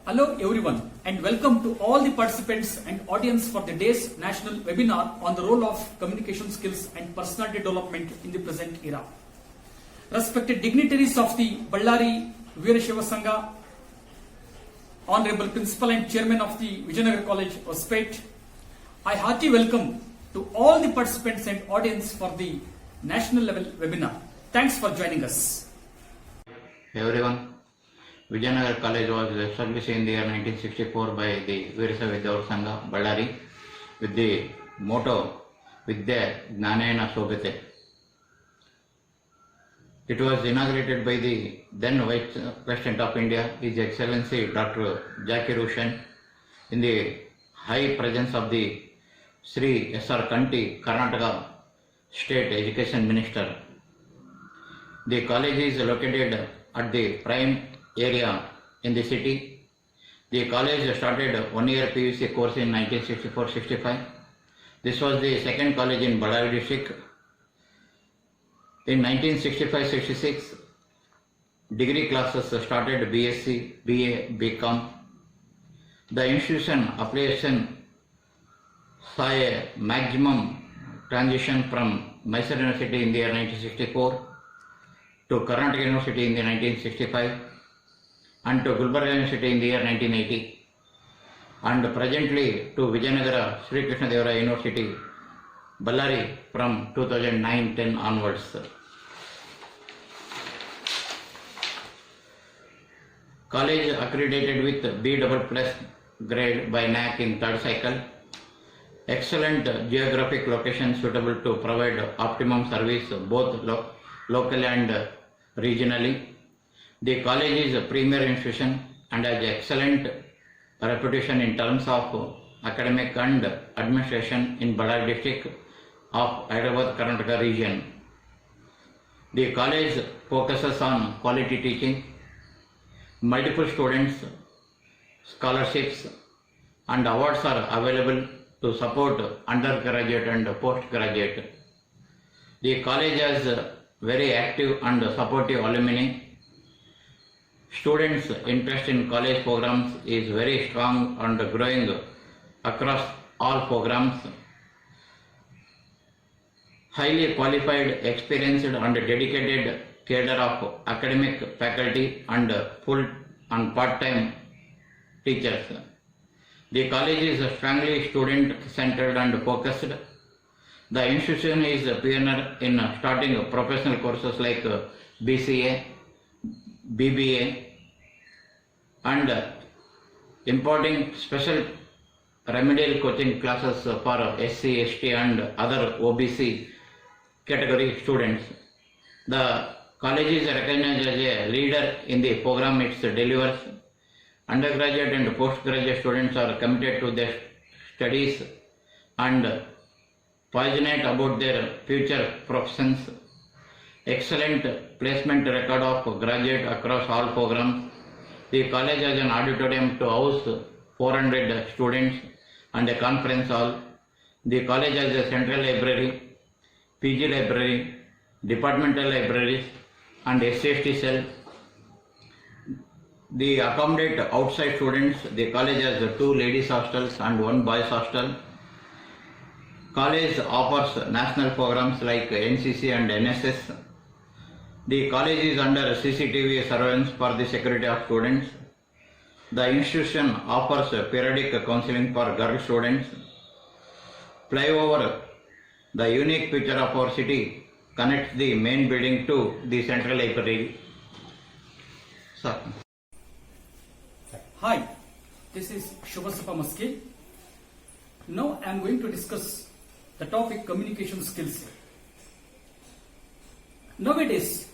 Hello everyone and welcome to all the participants and audience for the day's national webinar on the role of communication skills and personality development in the present era. Respected dignitaries of the Ballari Veerashaiva Sangha, Honorable Principal and Chairman of the Vijayanagar College, Hospet, I heartily welcome to all the participants and audience for the national level webinar. Thanks for joining us. Everyone, Vijayanagar College was established in the year 1964 by the Veerashaiva Vidyavara Sangha, Ballari, with the motto Vidya Gnanena Shobhite. It was inaugurated by the then Vice President of India, His Excellency Dr. Zakir Hussain, in the high presence of the Sri S.R. Kanti, Karnataka State Education Minister. The college is located at the prime area in the city. The college started 1 year PUC course in 1964-65. This was the second college in Ballari district. In 1965-66, degree classes started BSc, BA, BCom. The institution affiliation saw a maximum transition from Mysore University in the year 1964 to Karnataka University in the 1965 and to Gulbarga University in the year 1980 and presently to Vijayanagara Sri Krishna Deva Raya University, Ballari from 2009-10 onwards. College accredited with B++ grade by NAC in third cycle. Excellent geographic location suitable to provide optimum service both locally and regionally. The college is a premier institution and has excellent reputation in terms of academic and administration in Ballari district of Hyderabad Karnataka region. The college focuses on quality teaching, multiple students, scholarships and awards are available to support undergraduate and postgraduate. The college has very active and supportive alumni. Students' interest in college programs is very strong and growing across all programs. Highly qualified, experienced and dedicated cadre of academic faculty and full and part-time teachers. The college is strongly student-centered and focused. The institution is a pioneer in starting professional courses like BCA, BBA and imparting special remedial coaching classes for SC, ST and other OBC category students. The college is recognized as a leader in the program it delivers. Undergraduate and postgraduate students are committed to their studies and passionate about their future professions. Excellent placement record of graduate across all programs. The college has an auditorium to house 400 students and a conference hall. The college has a central library, PG library, departmental libraries and SCST cell. The accommodate outside students. The college has 2 ladies hostels and 1 boys hostel. College offers national programs like NCC and NSS. The college is under CCTV surveillance for the security of students. The institution offers periodic counseling for girl students. Flyover, the unique feature of our city, connects the main building to the central library. Sir. Hi, this is Shubhasapa Maske. Now I am going to discuss the topic communication skills. Nowadays,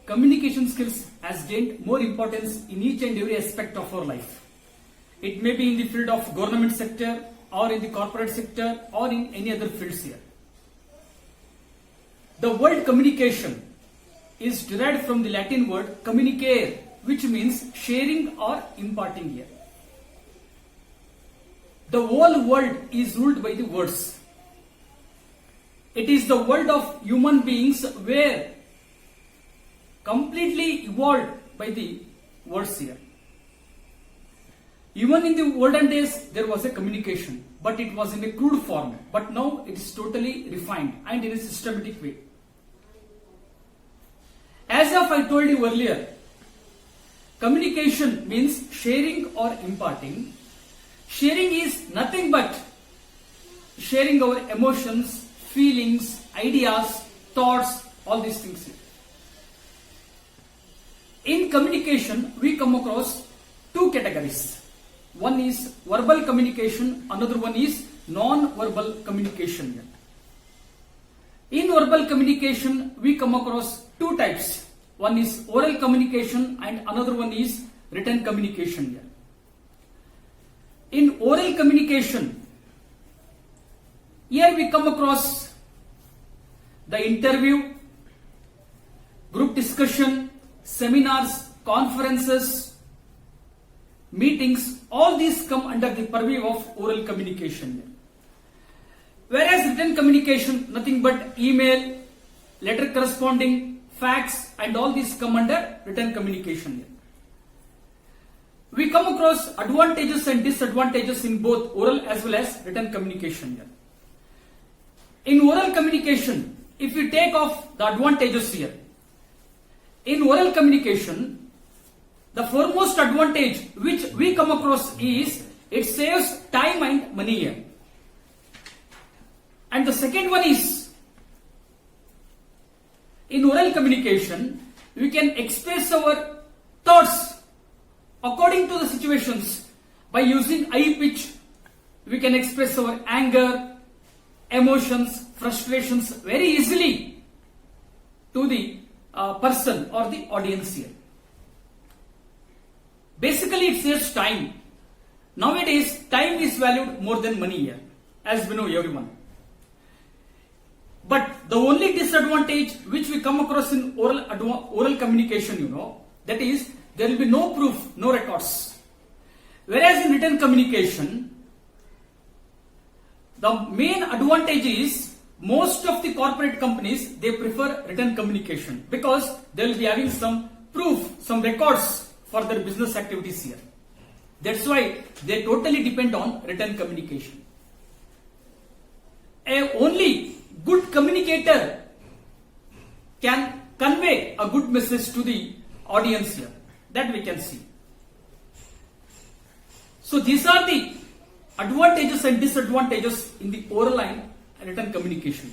communication skills has gained more importance in each and every aspect of our life. It may be in the field of government sector or in the corporate sector or in any other fields here. The word communication is derived from the Latin word communicare, which means sharing or imparting here. The whole world is ruled by the words. It is the world of human beings where completely evolved by the words here. Even in the olden days, there was a communication, but it was in a crude form. But now it is totally refined and in a systematic way. As of I told you earlier, communication means sharing or imparting. Sharing is nothing but sharing our emotions, feelings, ideas, thoughts, all these things. In communication, we come across two categories. One is verbal communication, another one is non-verbal communication. In verbal communication, we come across two types. One is oral communication and another one is written communication. In oral communication, here we come across the interview, group discussion, seminars, conferences, meetings, all these come under the purview of oral communication. Whereas written communication, nothing but email, letter corresponding, fax, and all these come under written communication. We come across advantages and disadvantages in both oral as well as written communication. In oral communication, if we take off the advantages here, in oral communication, the foremost advantage which we come across is it saves time and money here. And the second one is, in oral communication, we can express our thoughts according to the situations. By using high pitch, we can express our anger, emotions, frustrations very easily to the person or the audience here. Basically, it saves time. Nowadays, time is valued more than money here, as we know everyone. But the only disadvantage which we come across in oral communication, that is, there will be no proof, no records. Whereas in written communication, the main advantage is most of the corporate companies, they prefer written communication because they will be having some proof, some records for their business activities here. That's why they totally depend on written communication. Only good communicator can convey a good message to the audience here. That we can see. So these are the advantages and disadvantages in the oral and written communication.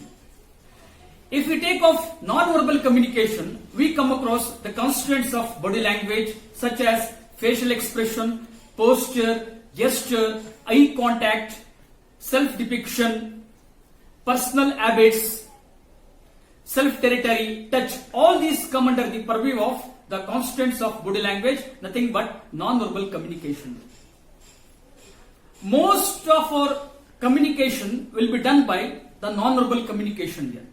If we take off non-verbal communication, we come across the constituents of body language such as facial expression, posture, gesture, eye contact, self-depiction, personal habits, self-territory, touch. All these come under the purview of the constituents of body language, nothing but non-verbal communication. Most of our communication will be done by the non-verbal communication here.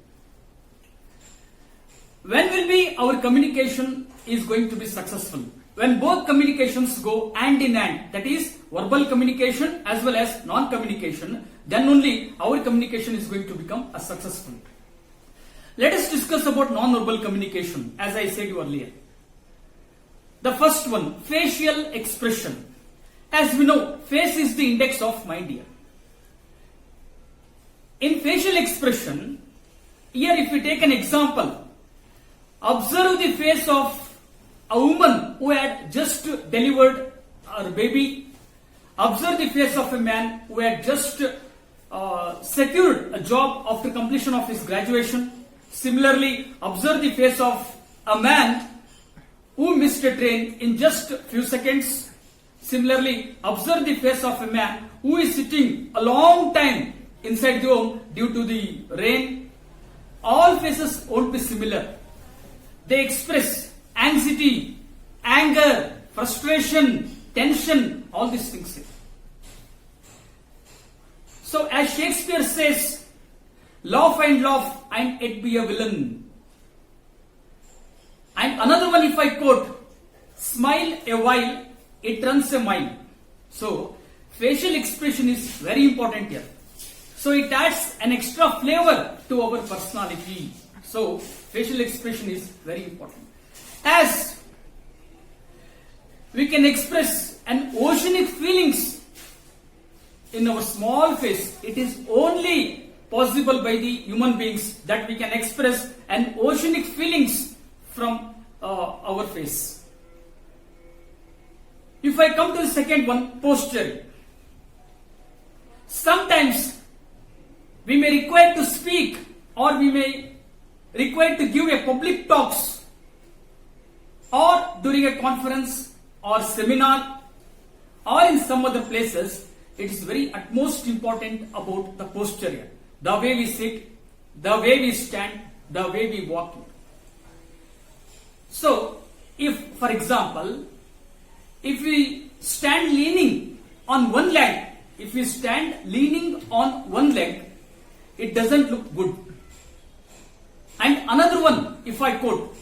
When will be our communication is going to be successful? When both communications go hand in hand, that is verbal communication as well as non-communication, then only our communication is going to become a successful. Let us discuss about non-verbal communication, as I said earlier. The first one, facial expression. As we know, face is the index of mind here. In facial expression, here if we take an example, observe the face of a woman who had just delivered her baby. Observe the face of a man who had just secured a job after completion of his graduation. Similarly, observe the face of a man who missed a train in just a few seconds. Similarly, observe the face of a man who is sitting a long time inside the home due to the rain. All faces won't be similar. They express anxiety, anger, frustration, tension, all these things. So as Shakespeare says, laugh and yet be a villain. And another one, if I quote, smile a while, it runs a mile. So facial expression is very important here. So it adds an extra flavor to our personality. So facial expression is very important. As we can express an oceanic feelings in our small face. It is only possible by the human beings that we can express an oceanic feelings from our face. If I come to the second one, posture. Sometimes we may require to speak, or we may require to give a public talks, or during a conference or seminar, or in some other places. It is very utmost important about the posture here. The way we sit, the way we stand, the way we walk. So, if for example, if we stand leaning on one leg, it doesn't look good. And another one, if I quote,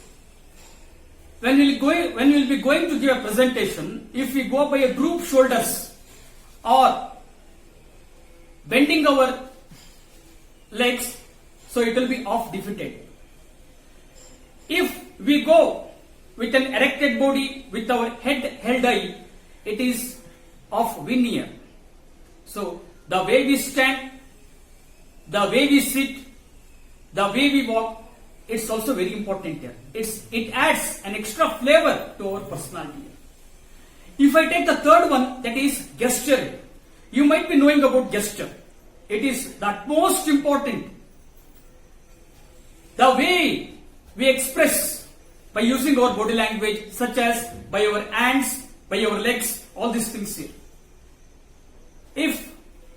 when we'll be going to give a presentation, if we go by a group shoulders or bending our legs, so it will be off defeated. If we go with an erected body with our head held high, it is off veneer. So the way we stand, the way we sit, the way we walk, it's also very important here. It adds an extra flavor to our personality. If I take the third one, that is gesture. You might be knowing about gesture. It is the most important. The way we express by using our body language, such as by our hands, by our legs, all these things here. If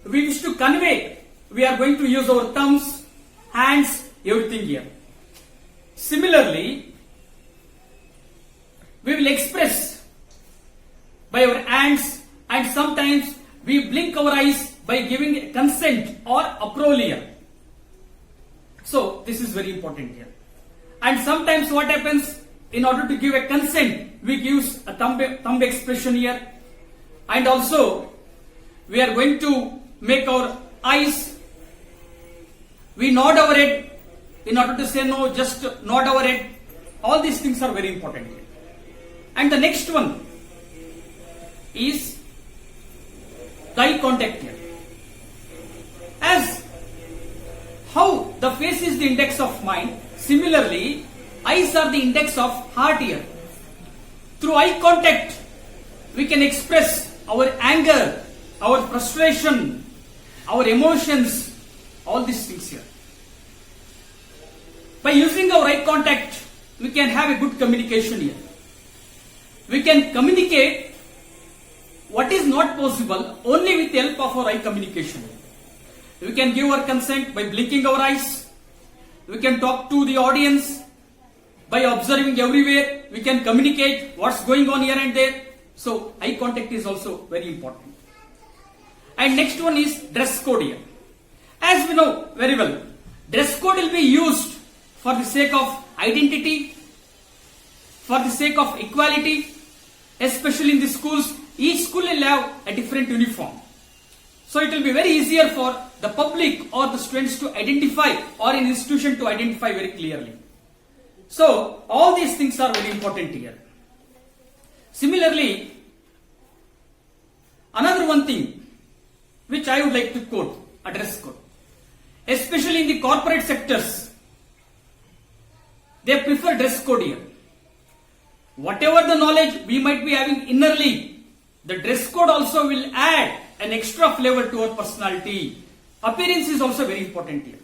we wish to convey, we are going to use our thumbs, hands, everything here. Similarly, we will express by our hands, and sometimes we blink our eyes by giving consent or approval here. So this is very important here. And sometimes what happens, in order to give a consent, we use a thumb expression here. And also we are going to make our eyes, we nod our head. In order to say no, just nod our head. All these things are very important here. And the next one is eye contact here. As how the face is the index of mind, similarly, eyes are the index of heart here. Through eye contact, we can express our anger, our frustration, our emotions, all these things here. By using our eye contact, we can have a good communication here. We can communicate what is not possible only with the help of our eye communication. We can give our consent by blinking our eyes. We can talk to the audience by observing everywhere. We can communicate what's going on here and there. So eye contact is also very important. And next one is dress code here. As we know very well, dress code will be used for the sake of identity, for the sake of equality, especially in the schools. Each school will have a different uniform. So it will be very easier for the public or the students to identify, or an institution to identify very clearly. So all these things are very important here. Similarly, another one thing which I would like to quote, a dress code. Especially in the corporate sectors, they prefer dress code here. Whatever the knowledge we might be having innerly, the dress code also will add an extra flavor to our personality. Appearance is also very important here.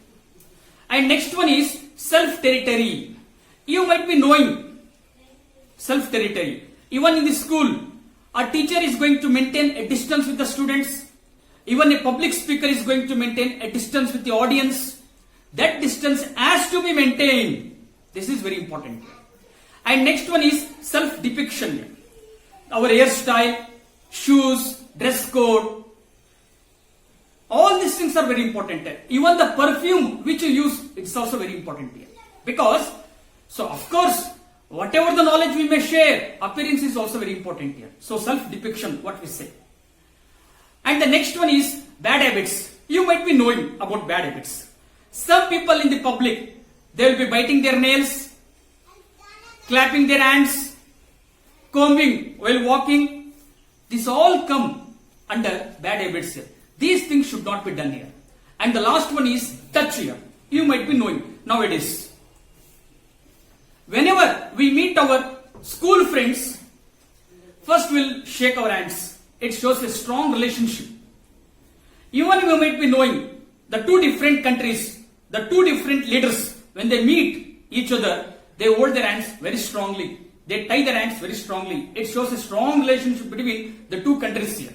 And next one is self-territory. You might be knowing self-territory. Even in the school, a teacher is going to maintain a distance with the students. Even a public speaker is going to maintain a distance with the audience. That distance has to be maintained. This is very important. And next one is self-depiction. Our hairstyle, shoes, dress code, all these things are very important. Even the perfume which you use, it's also very important here. Because, so of course, whatever the knowledge we may share, appearance is also very important here. So self-depiction, what we say. And the next one is bad habits. You might be knowing about bad habits. Some people in the public, they will be biting their nails, clapping their hands, combing while walking, this all come under bad habits here. These things should not be done here. And the last one is touch here. You might be knowing nowadays. Whenever we meet our school friends, first we'll shake our hands. It shows a strong relationship. Even we might be knowing the two different countries, the two different leaders, when they meet each other, they hold their hands very strongly. They tie their hands very strongly. It shows a strong relationship between the two countries here.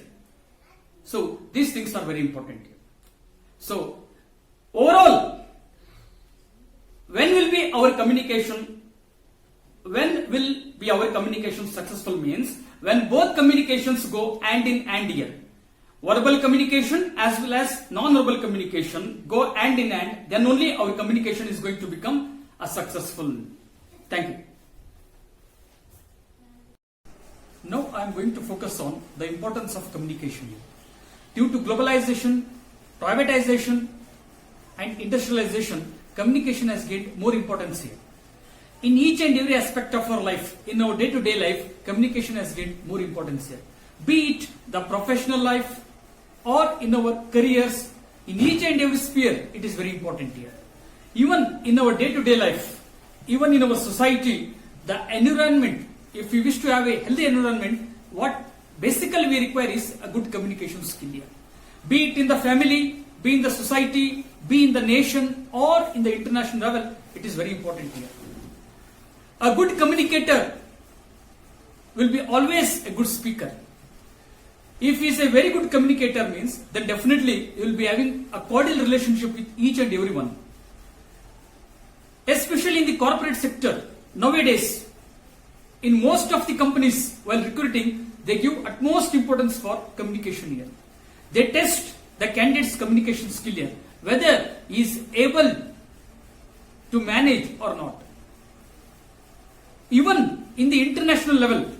So these things are very important here. So overall, when will be our communication? When will be our communication successful means when both communications go hand in hand here. Verbal communication as well as non-verbal communication go hand in hand, then only our communication is going to become a successful. Thank you. Now I am going to focus on the importance of communication here. Due to globalization, privatization and industrialization, communication has gained more importance here. In each and every aspect of our life, in our day-to-day life, communication has gained more importance here. Be it the professional life or in our careers, in each and every sphere, it is very important here. Even in our day-to-day life, even in our society, the environment, if we wish to have a healthy environment, what basically we require is a good communication skill here. Be it in the family, be in the society, be in the nation or in the international level, it is very important here. A good communicator will be always a good speaker. If he is a very good communicator means, then definitely he will be having a cordial relationship with each and everyone. Especially in the corporate sector, nowadays, in most of the companies while recruiting, they give utmost importance for communication here. They test the candidate's communication skill here, whether he is able to manage or not. Even in the international level,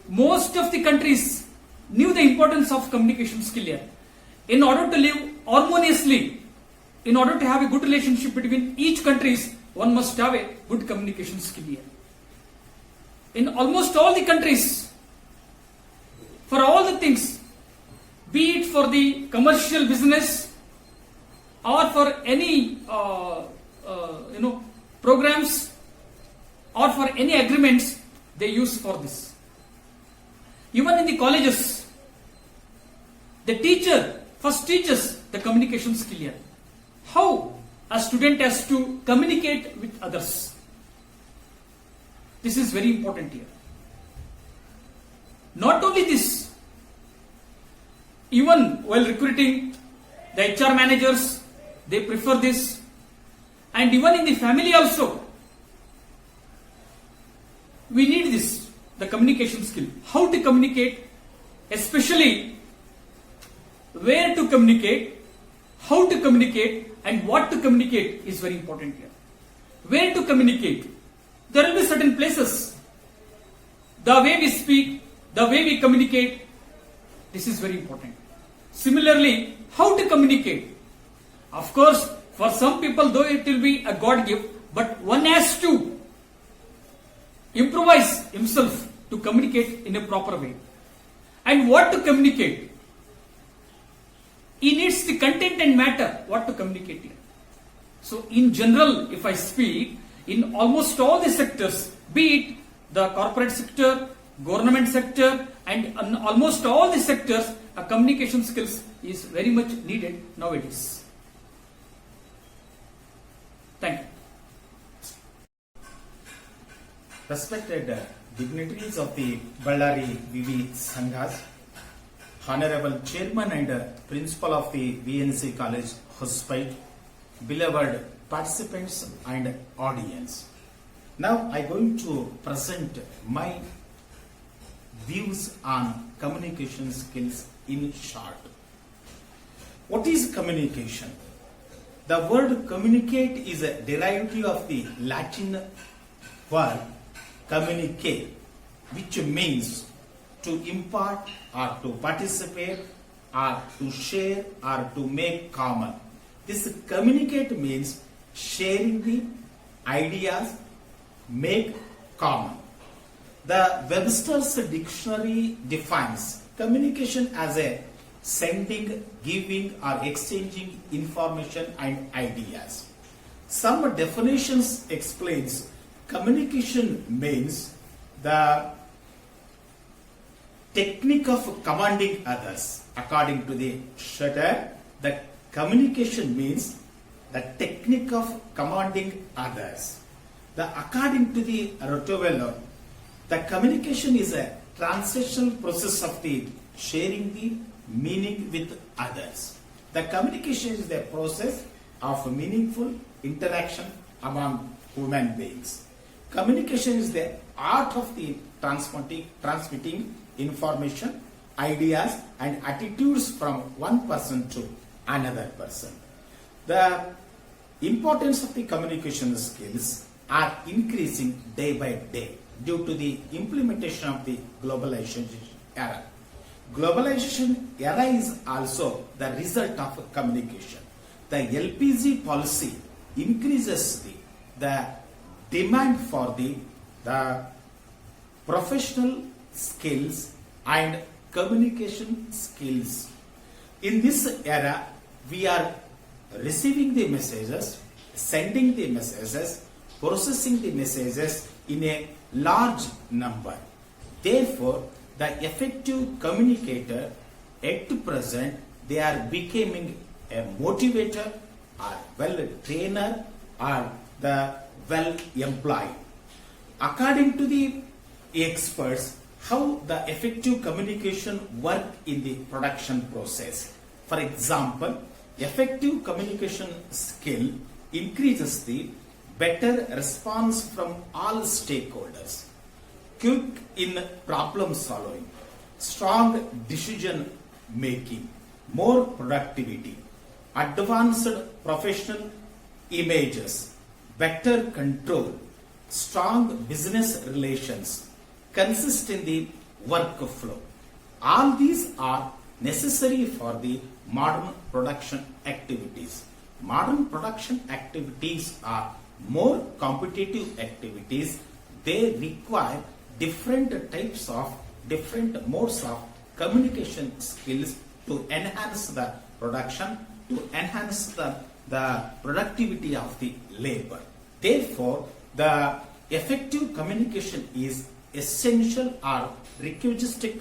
most of the countries knew the importance of communication skill here. In order to live harmoniously, in order to have a good relationship between each countries, one must have a good communication skill here. In almost all the countries, for all the things, be it for the commercial business or for any programs or for any agreements, they use for this. Even in the colleges, the teacher first teaches the communication skill here. How a student has to communicate with others. This is very important here. Not only this, even while recruiting, the HR managers, they prefer this. And even in the family also, we need this, the communication skill. How to communicate, especially where to communicate, how to communicate, and what to communicate is very important here. Where to communicate? There will be certain places. The way we speak, the way we communicate, this is very important. Similarly, how to communicate? Of course, for some people, though it will be a God gift, but one has to improvise himself to communicate in a proper way. And what to communicate? He needs the content and matter, what to communicate here. So in general, if I speak, in almost all the sectors, be it the corporate sector, government sector, and in almost all the sectors, a communication skills is very much needed nowadays. Thank you. Respected dignitaries of the Ballari VV Sanghas, Honorable Chairman and Principal of the VNC College, Hospite, beloved participants and audience. Now I am going to present my views on communication skills in short. What is communication? The word communicate is a derivative of the Latin word communicare, which means to impart or to participate or to share or to make common. This communicate means sharing the ideas, make common. The Webster's dictionary defines communication as a sending, giving or exchanging information and ideas. Some definitions explains communication means the technique of commanding others. According to the Shutter, the communication means the technique of commanding others. According to the Rotovello, the communication is a transitional process of the sharing the meaning with others. The communication is the process of meaningful interaction among human beings. Communication is the art of the transmitting information, ideas and attitudes from one person to another person. The importance of the communication skills are increasing day by day due to the implementation of the globalization era. Globalization era is also the result of communication. The LPG policy increases the demand for the professional skills and communication skills. In this era, we are receiving the messages, sending the messages, processing the messages in a large number. Therefore, the effective communicator at present, they are becoming a motivator or well trainer or the well employed. According to the experts, how the effective communication work in the production process. For example, effective communication skill increases the better response from all stakeholders, quick in problem solving, strong decision making, more productivity, advanced professional images, better control, strong business relations, consist in the workflow. All these are necessary for the modern production activities. Modern production activities are more competitive activities. They require different modes of communication skills to enhance the production, to enhance the productivity of the labor. Therefore, the effective communication is essential or requisite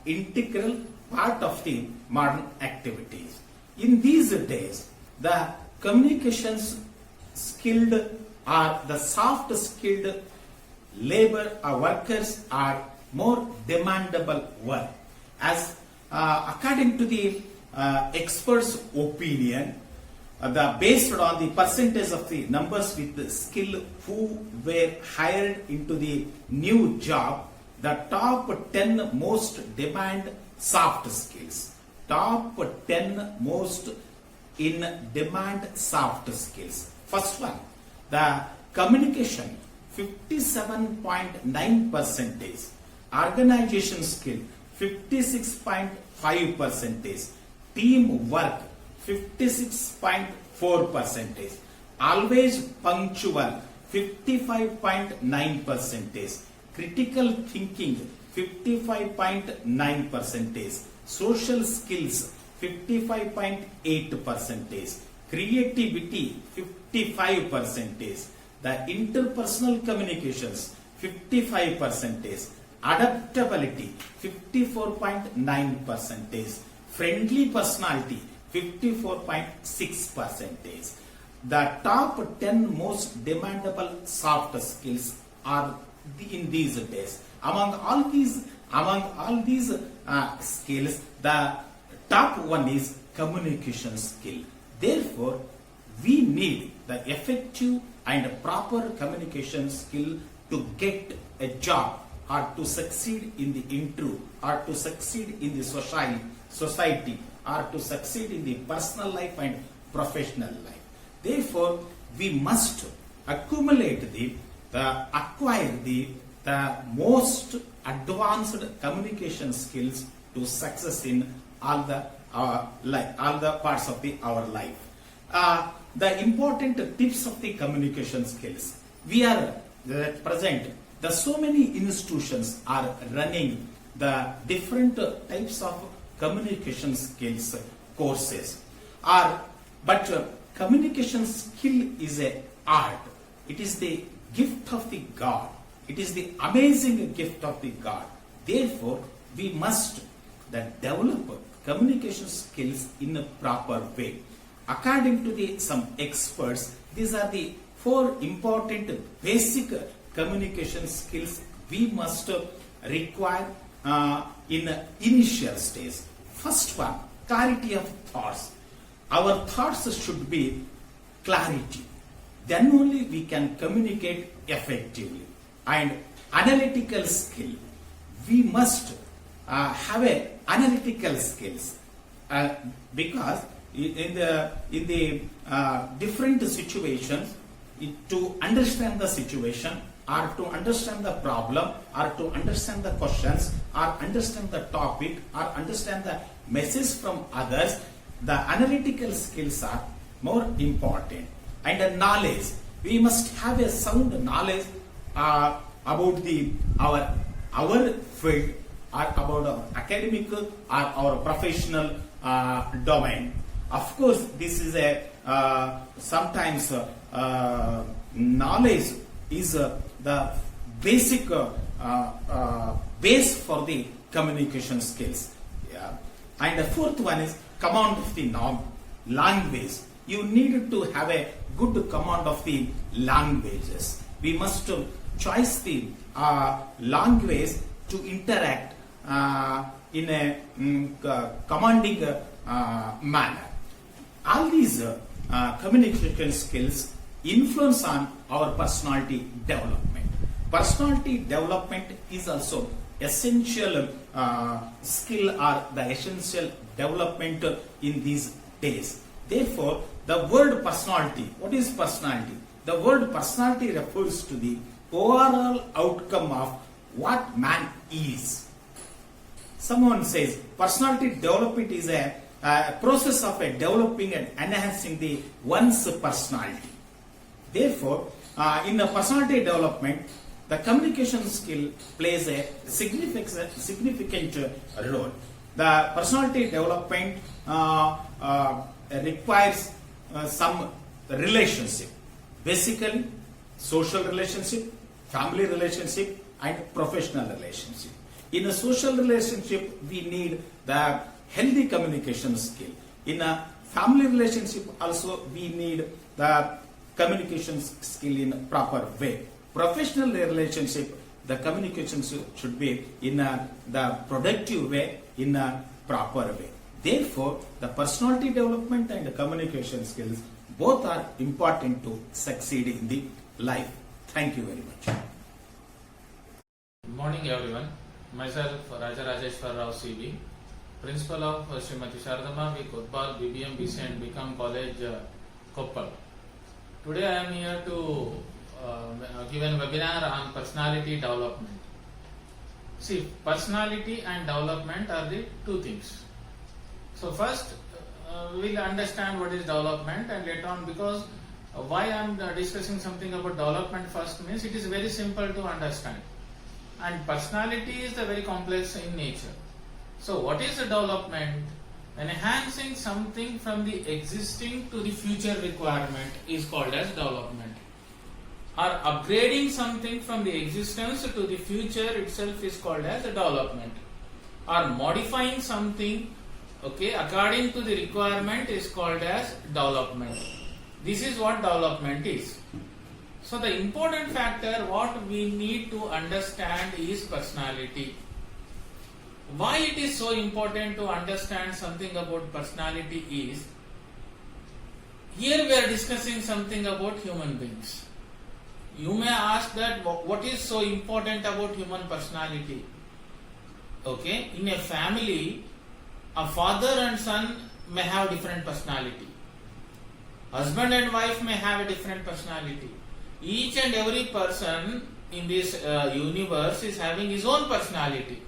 integral part of the modern activities. In these days, the communications skilled or the soft skilled labor or workers are more demandable work. As according to the experts' opinion, based on the percentage of the numbers with the skill who were hired into the new job, the top 10 most demand soft skills. Top 10 most in demand soft skills. First one, the communication, 57.9%. Organization skill, 56.5%. Teamwork, 56.4%. Always punctual, 55.9%. Critical thinking, 55.9%. Social skills, 55.8%. Creativity, 55%. The interpersonal communications, 55%. Adaptability, 54.9%. Friendly personality, 54.6%. The top 10 most demandable soft skills are in these days. Among all these skills, the top one is communication skill. Therefore, we need the effective and proper communication skill to get a job or to succeed in the interview or to succeed in the society or to succeed in the personal life and professional life. Therefore, we must acquire the most advanced communication skills to success in all the parts of our life. The important tips of the communication skills. We are at present The so many institutions are running the different types of communication skills courses. But communication skill is a art. It is the gift of the God. It is the amazing gift of the God. Therefore, we must develop communication skills in a proper way. According to some experts, these are the 4 important basic communication skills we must require in initial stage. First one, clarity of thoughts. Our thoughts should be clarity. Then only we can communicate effectively. And analytical skill. We must have a analytical skills because in the different situations, to understand the situation or to understand the problem or to understand the questions or understand the topic or understand the message from others, the analytical skills are more important. And the knowledge, we must have a sound knowledge about our field or about our academic or our professional domain. Of course, this is a sometimes knowledge is the basic base for the communication skills. Yeah. And the 4th one is command of the language. You need to have a good command of the languages. We must choose the language to interact in a commanding manner. All these communication skills influence on our personality development. Personality development is also essential skill or the essential development in these days. Therefore, the word personality, what is personality? The word personality refers to the overall outcome of what man is. Someone says personality development is a process of developing and enhancing the one's personality. Therefore, in the personality development, the communication skill plays a significant role. The personality development requires some relationship, basically social relationship, family relationship, and professional relationship. In a social relationship, we need the healthy communication skill. In a family relationship, also we need the communication skill in a proper way. Professional relationship, the communication should be in the productive way, in a proper way. Therefore, the personality development and the communication skills both are important to succeed in the life. Thank you very much. Good morning everyone. Myself Raja Rajeshwar Rao CB, Principal of Srimati Sharadama V. Kotbal BBM BC and BCom College Koppal. Today I am here to give a webinar on personality development. See, personality and development are the two things. So first we'll understand what is development, and later on, because why I am discussing something about development first means it is very simple to understand, and personality is very complex in nature. So what is the development? Enhancing something from the existing to the future requirement is called as development, or upgrading something from the existence to the future itself is called as development, or modifying something according to the requirement is called as development. This is what development is. So the important factor what we need to understand is personality. Why it is so important to understand something about personality is, here we are discussing something about human beings. You may ask that what is so important about human personality? In a family, a father and son may have different personality. Husband and wife may have a different personality. Each and every person in this universe is having his own personality.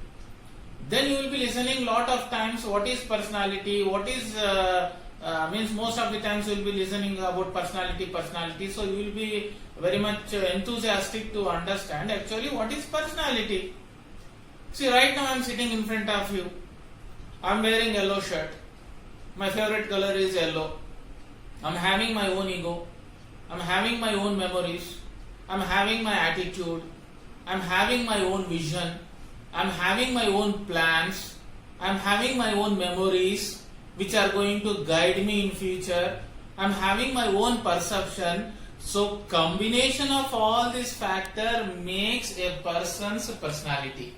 Then you will be listening lot of times what is personality, what is means most of the times you will be listening about personality. So you will be very much enthusiastic to understand actually what is personality. See, right now I am sitting in front of you. I am wearing yellow shirt. My favorite color is yellow. I am having my own ego. I am having my own memories. I am having my attitude. I am having my own vision. I am having my own plans. I am having my own memories which are going to guide me in future. I am having my own perception. So combination of all this factor makes a person's personality.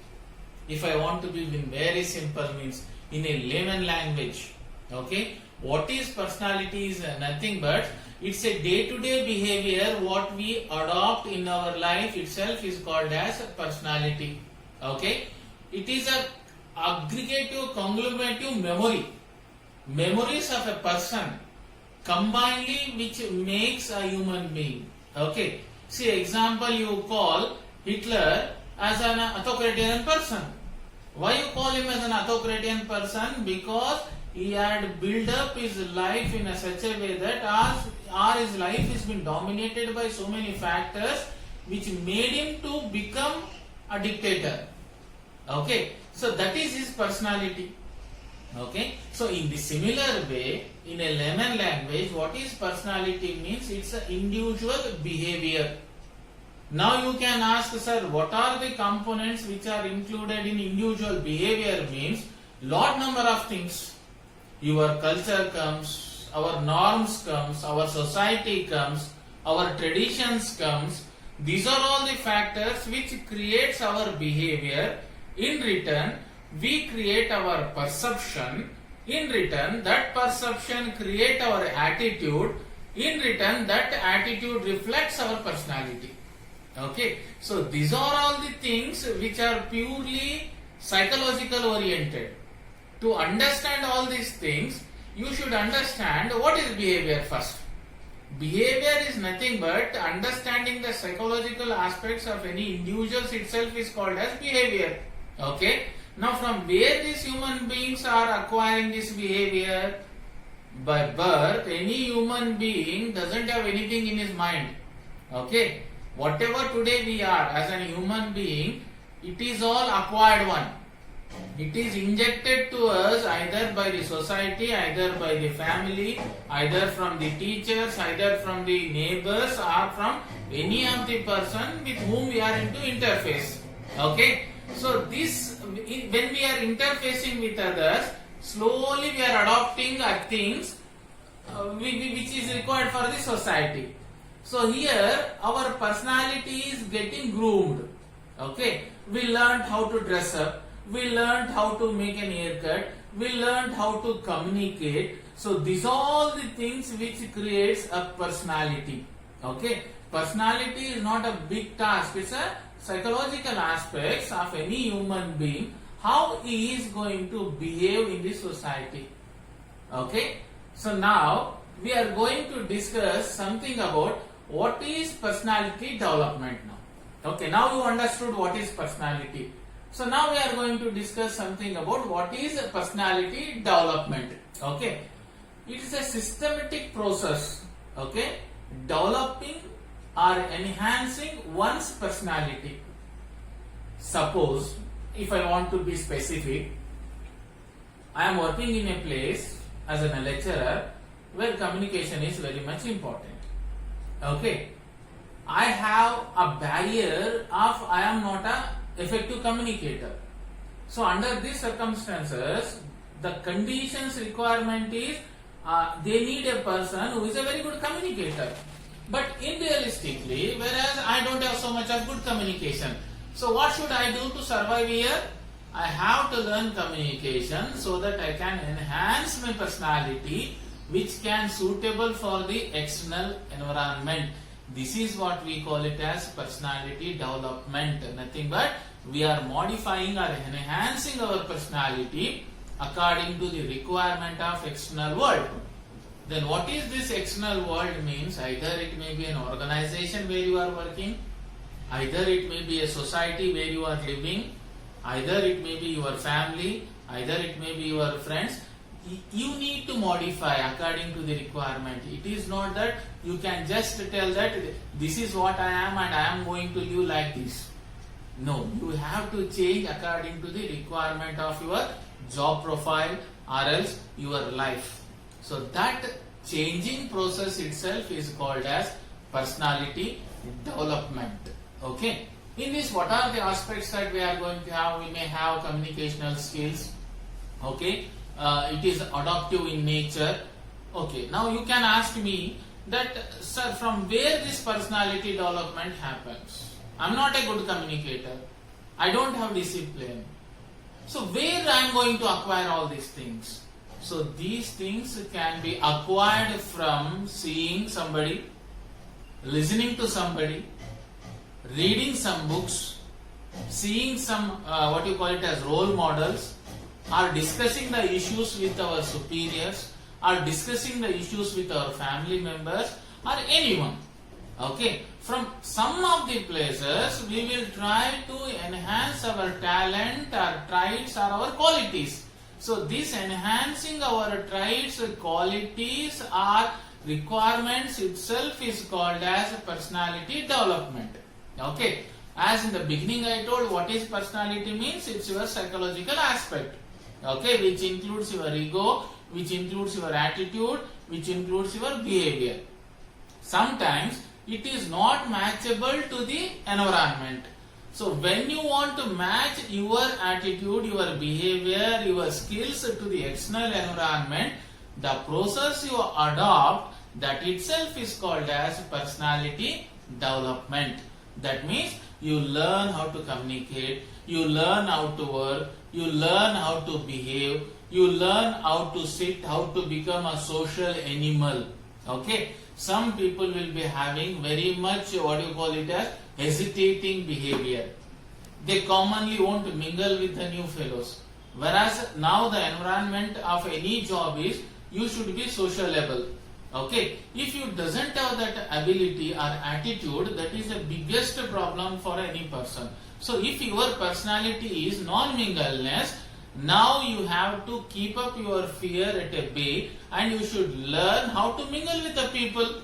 If I want to be very simple, means in a layman language, okay, what is personality is nothing but it's a day-to-day behavior what we adopt in our life itself is called as personality. Okay, it is a aggregative conglomerative memories of a person combinedly which makes a human being. Okay, see, example, you call Hitler as an authoritarian person. Why you call him as an authoritarian person? Because he had built up his life in such a way that his life has been dominated by so many factors which made him to become a dictator. Okay, so that is his personality. Okay, so in the similar way, in a layman language, what is personality means? It's an individual behavior. Now you can ask, sir, what are the components which are included in individual behavior? Means lot number of things. Your culture comes, our norms comes, our society comes, our traditions comes. These are all the factors which creates our behavior. In return, we create our perception. In return, that perception create our attitude. In return, that attitude reflects our personality. Okay, so these are all the things which are purely psychological oriented. To understand all these things, you should understand what is behavior first. Behavior is nothing but understanding the psychological aspects of any individuals itself is called as behavior. Okay, now from where these human beings are acquiring this behavior? By birth, any human being doesn't have anything in his mind. Okay, whatever today we are as a human being, it is all acquired one. It is injected to us either by the society, either by the family, either from the teachers, either from the neighbors, or from any of the person with whom we are into interface. Okay, so this, when we are interfacing with others, slowly we are adopting things which is required for the society. So here our personality is getting groomed. Okay, we learned how to dress up, we learned how to make an haircut, we learned how to communicate. So these are all the things which creates a personality. Okay, personality is not a big task, it's a psychological aspects of any human being, how he is going to behave in this society. Okay, so now we are going to discuss something about what is personality development now. Okay, now you understood what is personality. So now we are going to discuss something about what is personality development. Okay, it is a systematic process. Okay, developing or enhancing one's personality. Suppose, if I want to be specific, I am working in a place as a lecturer where communication is very much important. Okay, I have a barrier of I am not a effective communicator. So under these circumstances, the conditions requirement is they need a person who is a very good communicator. But unrealistically, whereas I don't have so much of good communication. So what should I do to survive here? I have to learn communication so that I can enhance my personality which can suitable for the external environment. This is what we call it as personality development. Nothing but we are modifying or enhancing our personality according to the requirement of external world. Then what is this external world means? Either it may be an organization where you are working, either it may be a society where you are living, either it may be your family, either it may be your friends. you need to modify according to the requirement. It is not that you can just tell that this is what I am and I am going to live like this. No, you have to change according to the requirement of your job profile or else your life. So that changing process itself is called as personality development. Okay. In this, what are the aspects that we are going to have? We may have communicational skills. Okay. It is adaptive in nature. Okay. Now you can ask me that, sir, from where this personality development happens? I'm not a good communicator. I don't have discipline. So where I am going to acquire all these things? So these things can be acquired from seeing somebody, listening to somebody, reading some books, seeing some what you call it as role models, or discussing the issues with our superiors, or discussing the issues with our family members, or anyone. Okay, from some of the places we will try to enhance our talent, our traits, or our qualities. So this enhancing our traits, qualities, or requirements itself is called as personality development. Okay, as in the beginning I told, what is personality means? It's your psychological aspect. Okay, which includes your ego, which includes your attitude, which includes your behavior. Sometimes it is not matchable to the environment. So when you want to match your attitude, your behavior, your skills to the external environment, the process you adopt, that itself is called as personality development. That means you learn how to communicate, you learn how to work, you learn how to behave, you learn how to sit, how to become a social animal. Okay, some people will be having very much what you call it as hesitating behavior. They commonly won't mingle with the new fellows. Whereas now the environment of any job is you should be sociable. Okay, if you doesn't have that ability or attitude, that is the biggest problem for any person. So if your personality is non-mingleness, now you have to keep up your fear at a bay and you should learn how to mingle with the people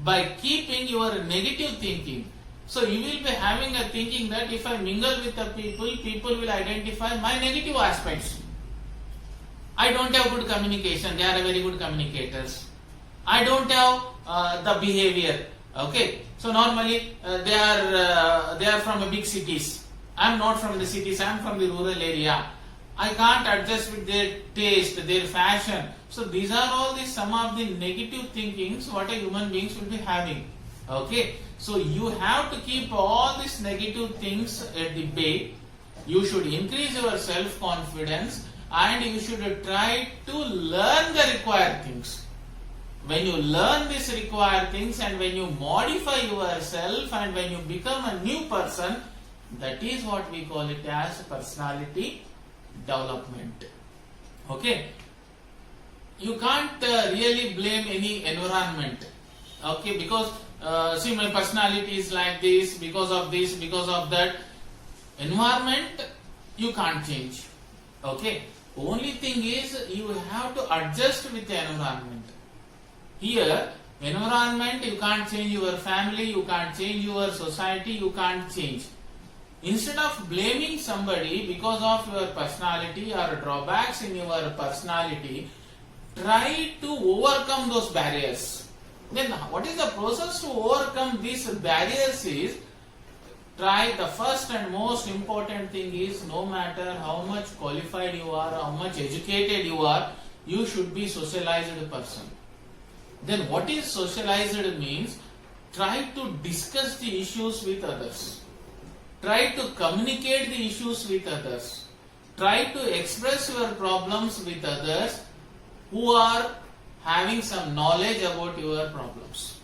by keeping your negative thinking. So you will be having a thinking that if I mingle with the people, people will identify my negative aspects. I don't have good communication, they are very good communicators. I don't have the behavior. Okay, so normally they are from big cities. I am not from the cities, I am from the rural area. I can't adjust with their taste, their fashion. So these are all some of the negative thinkings what a human beings will be having. Okay, so you have to keep all these negative things at the bay. You should increase your self-confidence and you should try to learn the required things. When you learn these required things and when you modify yourself and when you become a new person, that is what we call it as personality development. Okay, you can't really blame any environment. Okay, because see, my personality is like this, because of that. Environment you can't change. Okay, only thing is you have to adjust with the environment. Here, environment you can't change your family, you can't change your society, you can't change. Instead of blaming somebody because of your personality or drawbacks in your personality, try to overcome those barriers. Then what is the process to overcome these barriers is, try the first and most important thing is, no matter how much qualified you are, how much educated you are, you should be socialized person. Then what is socialized means, try to discuss the issues with others. Try to communicate the issues with others. Try to express your problems with others who are having some knowledge about your problems.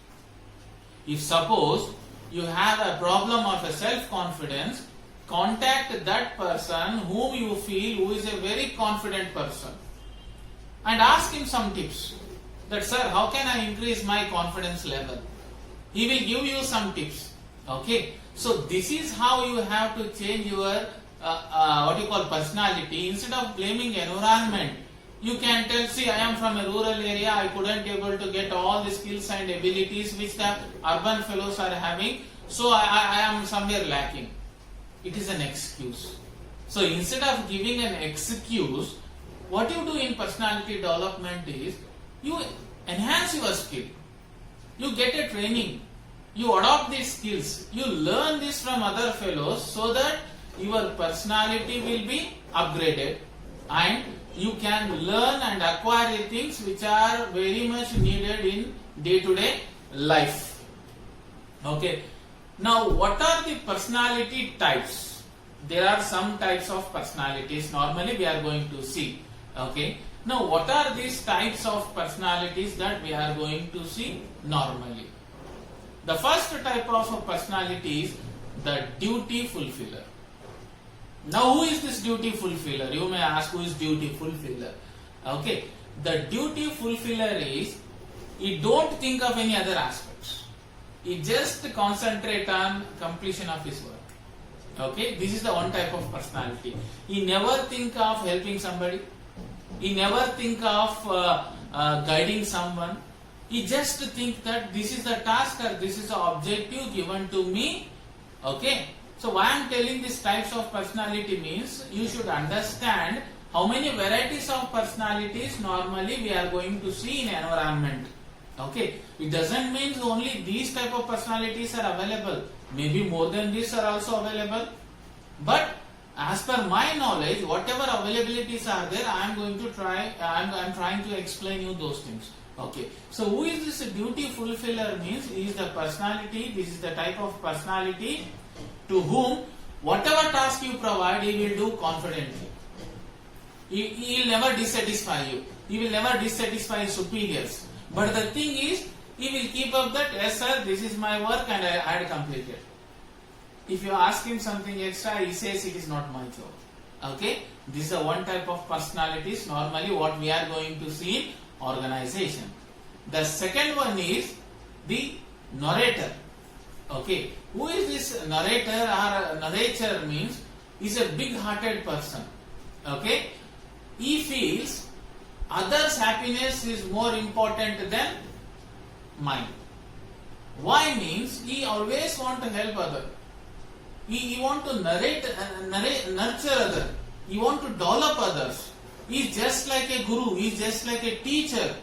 If suppose you have a problem of a self-confidence, contact that person whom you feel who is a very confident person and ask him some tips. That, sir, how can I increase my confidence level? He will give you some tips. Okay, so this is how you have to change your what you call personality. Instead of blaming environment, You can tell, see, I am from a rural area, I couldn't able to get all the skills and abilities which the urban fellows are having, so I am somewhere lacking. It is an excuse. So instead of giving an excuse, what you do in personality development is, you enhance your skill. You get a training. You adopt these skills. You learn this from other fellows so that your personality will be upgraded and you can learn and acquire the things which are very much needed in day-to-day life. Okay. Now, what are the personality types? There are some types of personalities. Normally, we are going to see. Okay. Now, what are these types of personalities that we are going to see normally? The first type of personality is the duty fulfiller. Now, who is this duty fulfiller? You may ask, who is duty fulfiller? Okay. The duty fulfiller is, he don't think of any other aspects. He just concentrate on completion of his work. Okay. This is the one type of personality. He never think of helping somebody. He never think of guiding someone. He just think that this is the task or this is the objective given to me. Okay. So why I am telling these types of personality means, you should understand how many varieties of personalities normally we are going to see in environment. Okay. It doesn't mean only these type of personalities are available. Maybe more than these are also available. But as per my knowledge, whatever availabilities are there, I am going to try, I am trying to explain you those things. Okay. So who is this duty fulfiller means, he is the personality, this is the type of personality to whom whatever task you provide, he will do confidently. He will never dissatisfy you. He will never dissatisfy his superiors. But the thing is, he will keep up that, yes sir, this is my work and I had completed. If you ask him something extra, he says it is not my job. Okay? This is a one type of personalities normally what we are going to see in organization. The second one is the narrator. Okay? Who is this narrator or narrator means, is a big-hearted person. Okay? He feels others' happiness is more important than mine. Why means, he always want to help others. He want to nurture others. He want to develop others. He is just like a guru. He is just like a teacher.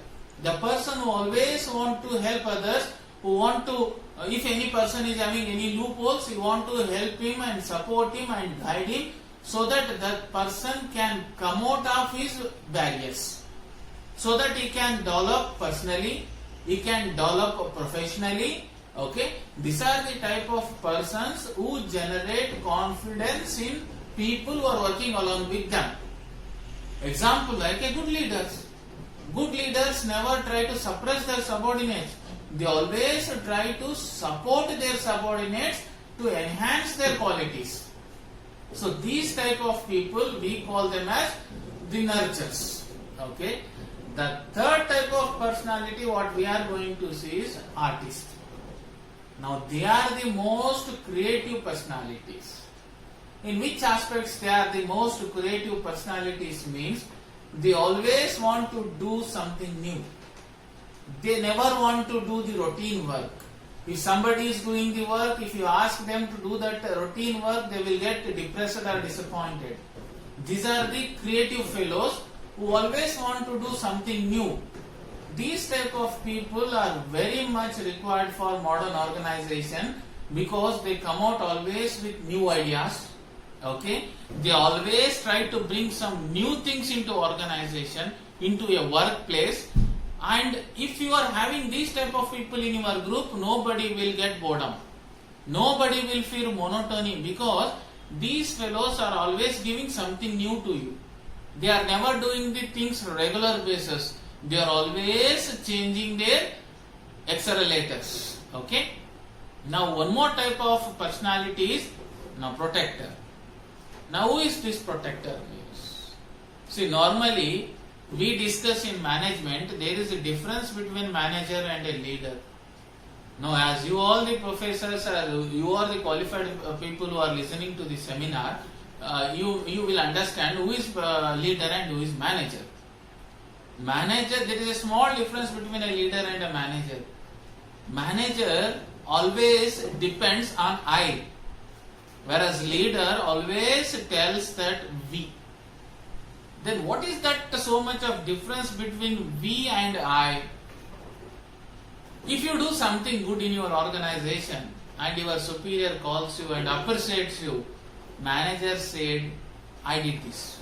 The person who always want to help others, who want to, if any person is having any loopholes, he want to help him and support him and guide him so that that person can come out of his barriers. So that he can develop personally, he can develop professionally. Okay, these are the type of persons who generate confidence in people who are working along with them. Example like a good leaders. Good leaders never try to suppress their subordinates. They always try to support their subordinates to enhance their qualities. So these type of people we call them as the nurturers. Okay. The third type of personality what we are going to see is artist. Now they are the most creative personalities. In which aspects they are the most creative personalities means, they always want to do something new. They never want to do the routine work. If somebody is doing the work, if you ask them to do that routine work, they will get depressed or disappointed. These are the creative fellows who always want to do something new. These type of people are very much required for modern organization because they come out always with new ideas. Okay, they always try to bring some new things into organization, into a workplace. And if you are having these type of people in your group, nobody will get boredom. Nobody will feel monotony because these fellows are always giving something new to you. They are never doing the things on a regular basis. They are always changing their accelerators. Okay. Now one more type of personality is now protector. Now who is this protector? See, normally we discuss in management, there is a difference between manager and a leader. Now as you all the professors, you are the qualified people who are listening to the seminar, you will understand who is leader and who is manager. Manager, there is a small difference between a leader and a manager. Manager always depends on I, whereas leader always tells that we. Then what is that so much of difference between we and I? If you do something good in your organization and your superior calls you and appreciates you, manager said, I did this.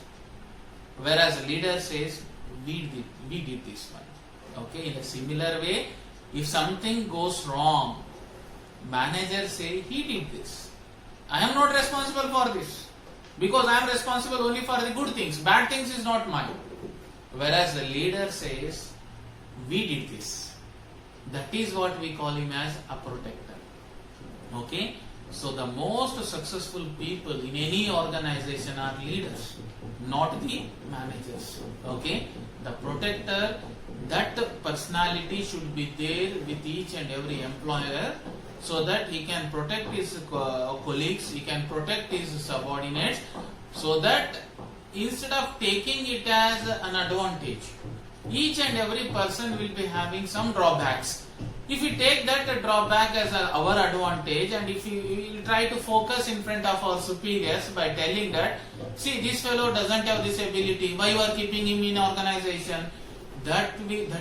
Whereas leader says, we did this one. Okay, in a similar way, if something goes wrong, manager say, he did this. I am not responsible for this. Because I am responsible only for the good things. Bad things is not mine. Whereas the leader says, we did this. That is what we call him as a protector. Okay? So the most successful people in any organization are leaders, not the managers. Okay? The protector, that personality should be there with each and every employer, so that he can protect his colleagues, he can protect his subordinates, so that instead of taking it as an advantage, each and every person will be having some drawbacks. If we take that drawback as our advantage, and if we try to focus in front of our superiors by telling that, see, this fellow doesn't have this ability, why you are keeping him in organization? That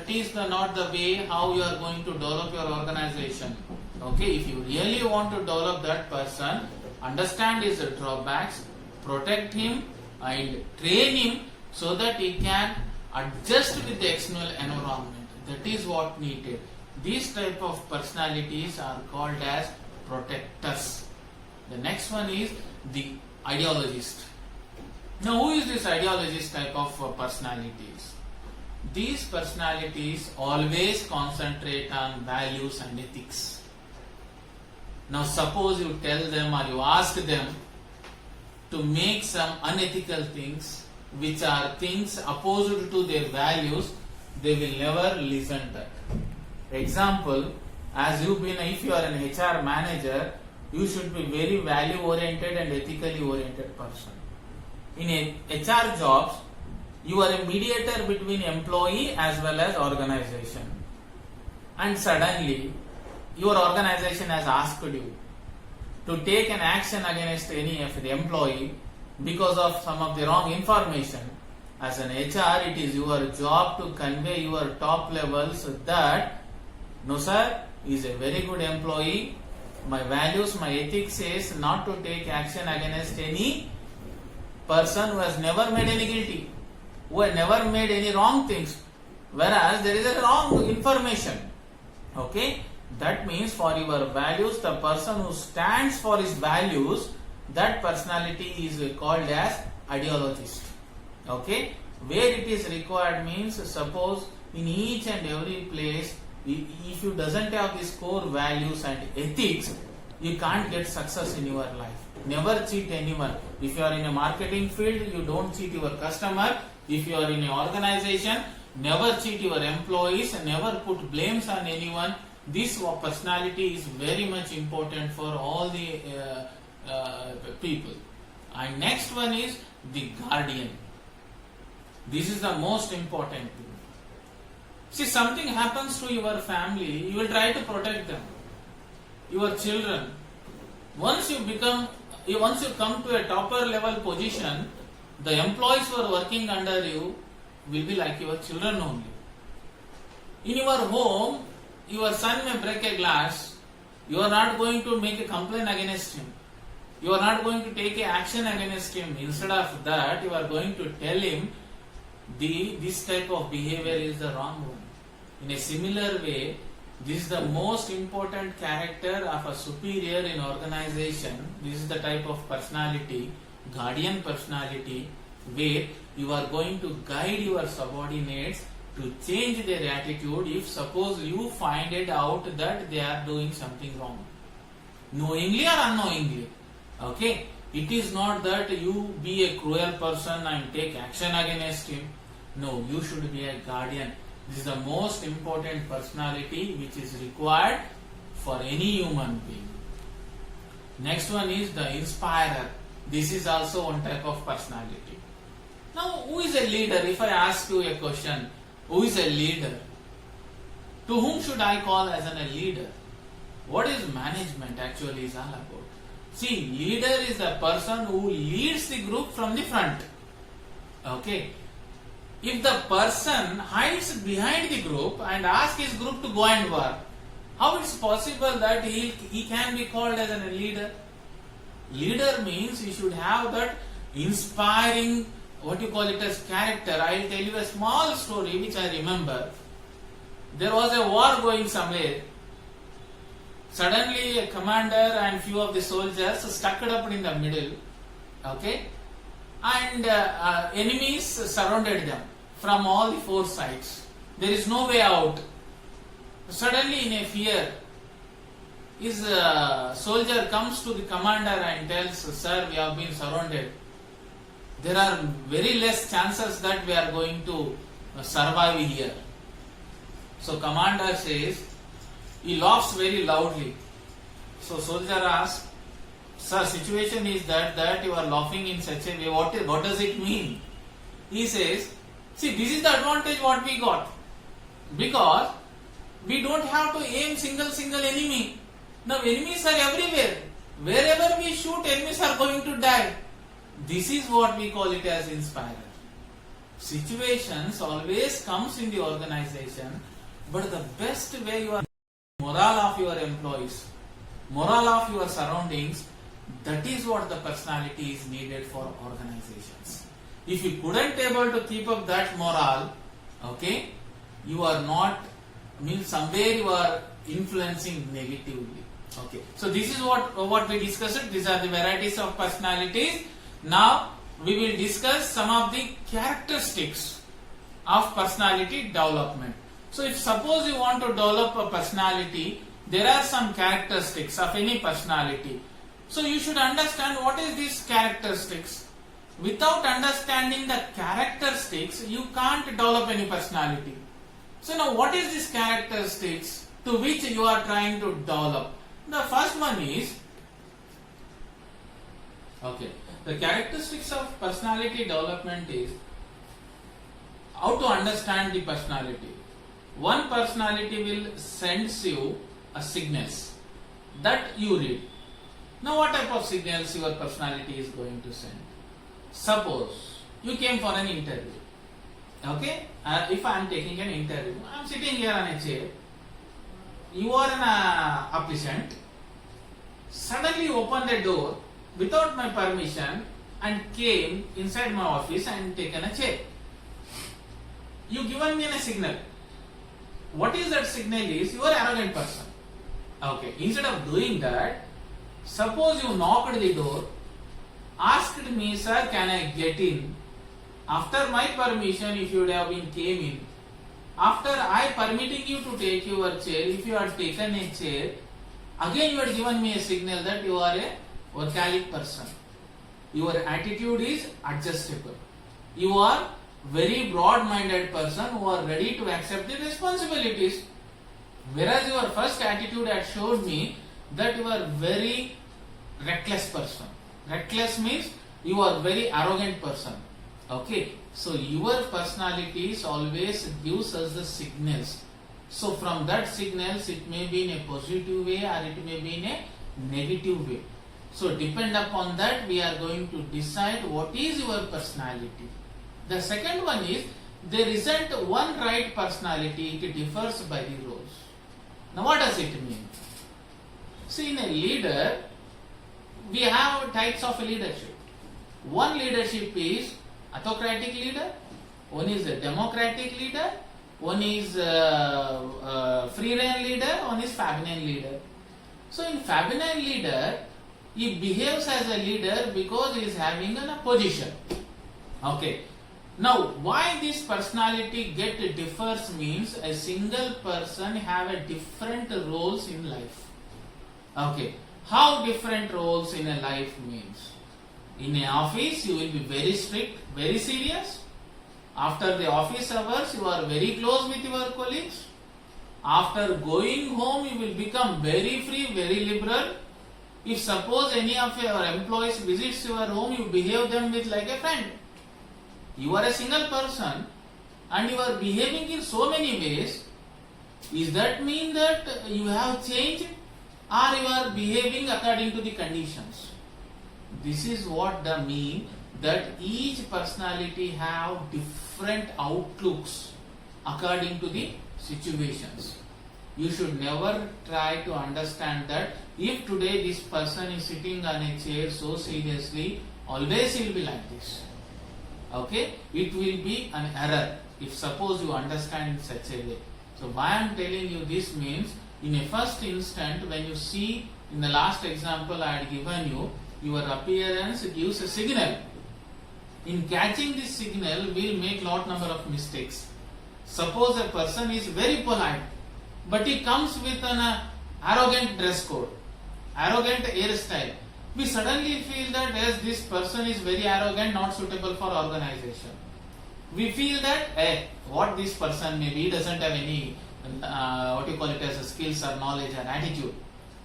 is not the way how you are going to develop your organization. Okay, if you really want to develop that person, understand his drawbacks, protect him and train him so that he can adjust with the external environment. That is what needed. These type of personalities are called as protectors. The next one is the ideologist. Now, who is this ideologist type of personalities? These personalities always concentrate on values and ethics. Now suppose you tell them or you ask them to make some unethical things, which are things opposed to their values, they will never listen to that. Example, if you are an HR manager, you should be very value oriented and ethically oriented person. In HR jobs, you are a mediator between employee as well as organization. And suddenly, your organization has asked you to take an action against any of the employee because of some of the wrong information. As an HR, it is your job to convey your top levels that, no sir, he is a very good employee, my values, my ethics says not to take action against any person who has never made any guilty, who has never made any wrong things, whereas there is a wrong information. Okay? That means for your values, the person who stands for his values, that personality is called as ideologist. Okay? Where it is required means, suppose in each and every place, if you doesn't have these core values and ethics, you can't get success in your life. Never cheat anyone. If you are in a marketing field, you don't cheat your customer. If you are in an organization, never cheat your employees, never put blames on anyone. This personality is very much important for all the people. And next one is the guardian. This is the most important thing. See, something happens to your family, you will try to protect them. Your children. Once you come to a topper level position, the employees who are working under you will be like your children only. In your home, your son may break a glass, you are not going to make a complaint against him. You are not going to take an action against him. Instead of that, you are going to tell him this type of behavior is the wrong one. In a similar way, this is the most important character of a superior in organization. This is the type of personality, guardian personality, where you are going to guide your subordinates to change their attitude if suppose you find it out that they are doing something wrong. Knowingly or unknowingly. Okay? It is not that you be a cruel person and take action against him. No, you should be a guardian. This is the most important personality which is required for any human being. Next one is the inspirer. This is also one type of personality. Now, who is a leader? If I ask you a question, who is a leader. To whom should I call as a leader? What is management actually is all about? See, leader is a person who leads the group from the front. Okay. If the person hides behind the group and asks his group to go and work, how it's possible that he can be called as a leader? Leader means he should have that inspiring, what you call it as character. I will tell you a small story which I remember. There was a war going somewhere. Suddenly a commander and few of the soldiers stuck up in the middle. Okay. And enemies surrounded them from all the four sides. There is no way out. Suddenly in a fear, his soldier comes to the commander and tells, "Sir, we have been surrounded. There are very less chances that we are going to survive here." So commander says, he laughs very loudly. So soldier asks, "Sir, situation is that you are laughing in such a way. What does it mean?" He says, "See, this is the advantage what we got. Because we don't have to aim single enemy. Now enemies are everywhere. Wherever we shoot, enemies are going to die." This is what we call it as inspirer. Situations always comes in the organization, but the best way you are morale of your employees, morale of your surroundings, that is what the personality is needed for organizations. If you couldn't able to keep up that morale, okay, you are not, means somewhere you are influencing negatively. Okay, so this is what we discussed. These are the varieties of personalities. Now we will discuss some of the characteristics of personality development. So if suppose you want to develop a personality, there are some characteristics of any personality. So you should understand what is these characteristics. Without understanding the characteristics, you can't develop any personality. So now what is these characteristics to which you are trying to develop? The first one is, okay, the characteristics of personality development is how to understand the personality. One personality will sends you a signals that you read. Now what type of signals your personality is going to send? Suppose you came for an interview. Okay, if I am taking an interview, I am sitting here on a chair. You are an applicant. Suddenly you open the door without my permission and came inside my office and taken a chair. You given me a signal. What is that signal is you are an arrogant person. Okay, instead of doing that, suppose you knocked the door, asked me, "Sir, can I get in?" After my permission, if you would have been came in, after I permitting you to take your chair, if you had taken a chair, again you had given me a signal that you are a workaholic person. Your attitude is adjustable. You are very broad-minded person who are ready to accept the responsibilities. Whereas your first attitude had showed me that you are very reckless person. Reckless means you are very arrogant person. Okay, so your personalities always gives us the signals. So from that signals, it may be in a positive way or it may be in a negative way. So depend upon that, we are going to decide what is your personality. The second one is, there isn't one right personality, it differs by the roles. Now what does it mean? See, in a leader, we have types of leadership. One leadership is autocratic leader, one is a democratic leader, one is free reign leader, one is Fabian leader. So in Fabian leader, he behaves as a leader because he is having a position. Okay. Now, why this personality differs means a single person have a different roles in life. Okay. How different roles in a life means? In an office, you will be very strict, very serious. After the office hours, you are very close with your colleagues. After going home, you will become very free, very liberal. If suppose any of your employees visits your home, you behave them with like a friend. You are a single person. and you are behaving in so many ways, is that mean that you have changed or you are behaving according to the conditions? This is what the mean, that each personality have different outlooks according to the situations. You should never try to understand that if today this person is sitting on a chair so seriously, always he will be like this. Okay? It will be an error if suppose you understand in such a way. So why I am telling you this means, in a first instant when you see in the last example I had given you, your appearance gives a signal. In catching this signal, we will make lot number of mistakes. Suppose a person is very polite, but he comes with an arrogant dress code, arrogant hairstyle. We suddenly feel that as this person is very arrogant, not suitable for organization. We feel that what this person maybe doesn't have any skills or knowledge or attitude.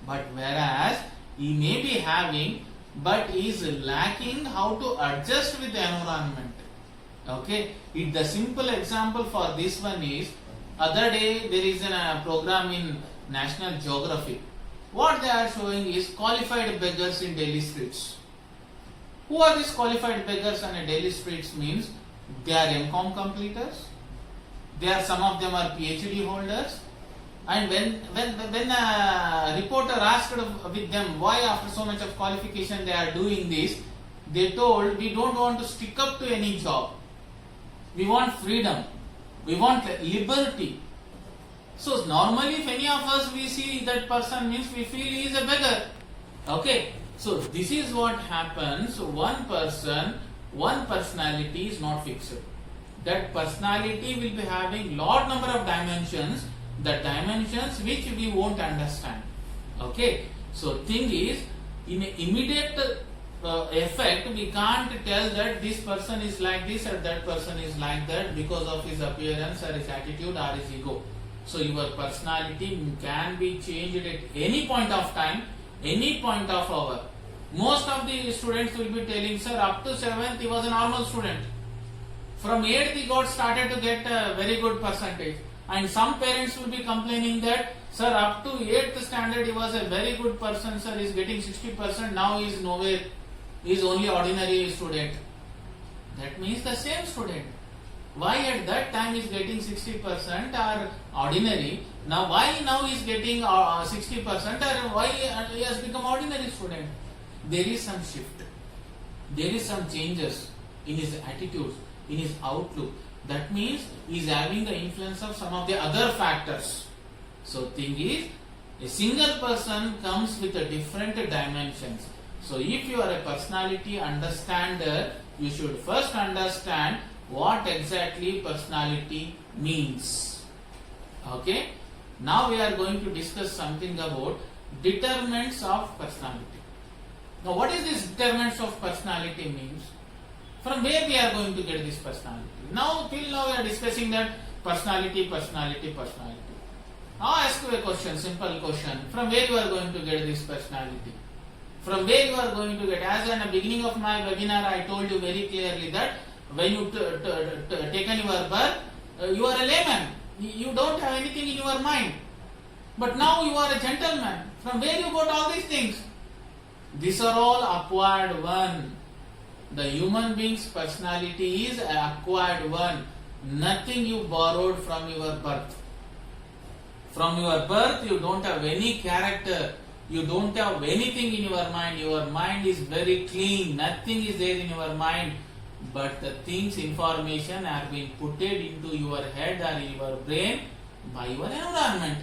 But whereas he may be having, but he is lacking how to adjust with the environment. Okay, the simple example for this one is, other day there is a program in National Geography. What they are showing is qualified beggars in Delhi streets. Who are these qualified beggars on a Delhi streets means? They are MCom completers. Some of them are PhD holders. And when a reporter asked with them why after so much of qualification they are doing this, they told, we don't want to stick up to any job. We want freedom. We want liberty. So normally if any of us we see that person means we feel he is a beggar. Okay. So this is what happens. One person, one personality is not fixed. That personality will be having lot number of dimensions, the dimensions which we won't understand. Okay. So thing is, in immediate effect, we can't tell that this person is like this or that person is like that because of his appearance or his attitude or his ego. So your personality can be changed at any point of time, any point of hour. Most of the students will be telling, sir, up to 7th he was a normal student. From 8th he got started to get a very good percentage. And some parents will be complaining that, sir, up to 8th standard he was a very good person, sir, he is getting 60%, now he is nowhere, he is only ordinary student. That means the same student. Why at that time he is getting 60% or ordinary, why now he is getting 60% or why he has become ordinary student? There is some shift. There is some changes in his attitudes, in his outlook. That means he is having the influence of some of the other factors. So thing is, a single person comes with a different dimensions. So if you are a personality understander, you should first understand what exactly personality means. Okay. Now we are going to discuss something about determinants of personality. Now what is this determinants of personality means? From where we are going to get this personality? Now till now we are discussing that personality. Now I ask you a question, simple question. From where you are going to get this personality? From where you are going to get? As in the beginning of my webinar I told you very clearly that when you taken your birth, you are a layman. You don't have anything in your mind. But now you are a gentleman. From where you got all these things? These are all acquired one. The human being's personality is acquired one. Nothing you borrowed from your birth. From your birth you don't have any character. You don't have anything in your mind. Your mind is very clean. Nothing is there in your mind. But the things, information are being put into your head or your brain by your environment.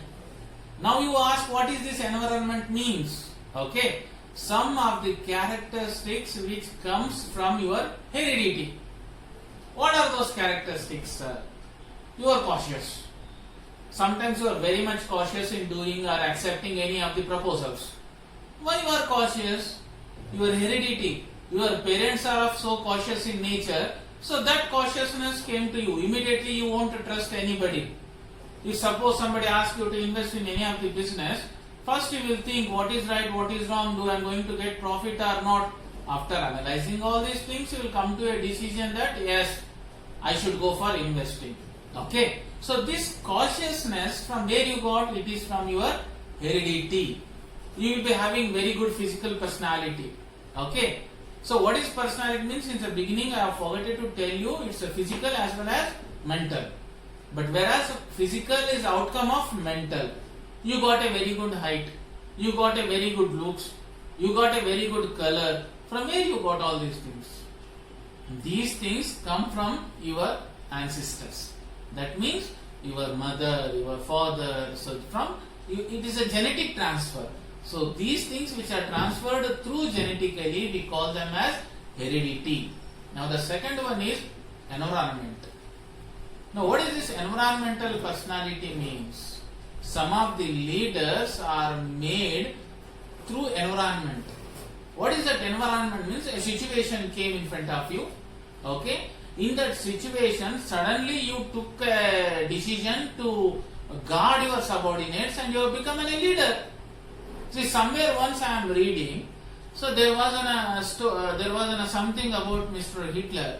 Now you ask what is this environment means? Okay. Some of the characteristics which comes from your heredity. What are those characteristics? You are cautious. Sometimes you are very much cautious in doing or accepting any of the proposals. Why you are cautious? Your heredity. Your parents are so cautious in nature, so that cautiousness came to you. Immediately you won't trust anybody. If suppose somebody asks you to invest in any of the business, first you will think what is right, what is wrong, do I am going to get profit or not. After analyzing all these things, you will come to a decision that yes, I should go for investing. Okay, so this cautiousness, from where you got it, is from your heredity. You will be having very good physical personality. Okay, so what is personality means? In the beginning I have forgotten to tell you, it's a physical as well as mental. But whereas physical is outcome of mental, you got a very good height, you got a very good looks, you got a very good color. From where you got all these things? These things come from your ancestors. That means your mother, your father. So from it is a genetic transfer. So these things which are transferred through genetically, we call them as heredity. Now the second one is environment. Now what is this environmental personality means? Some of the leaders are made through environment. What is that environment means? A situation came in front of you. Okay. In that situation, suddenly you took a decision to guard your subordinates and you have become a leader. See, somewhere once I am reading, so there was something about Mr. Hitler.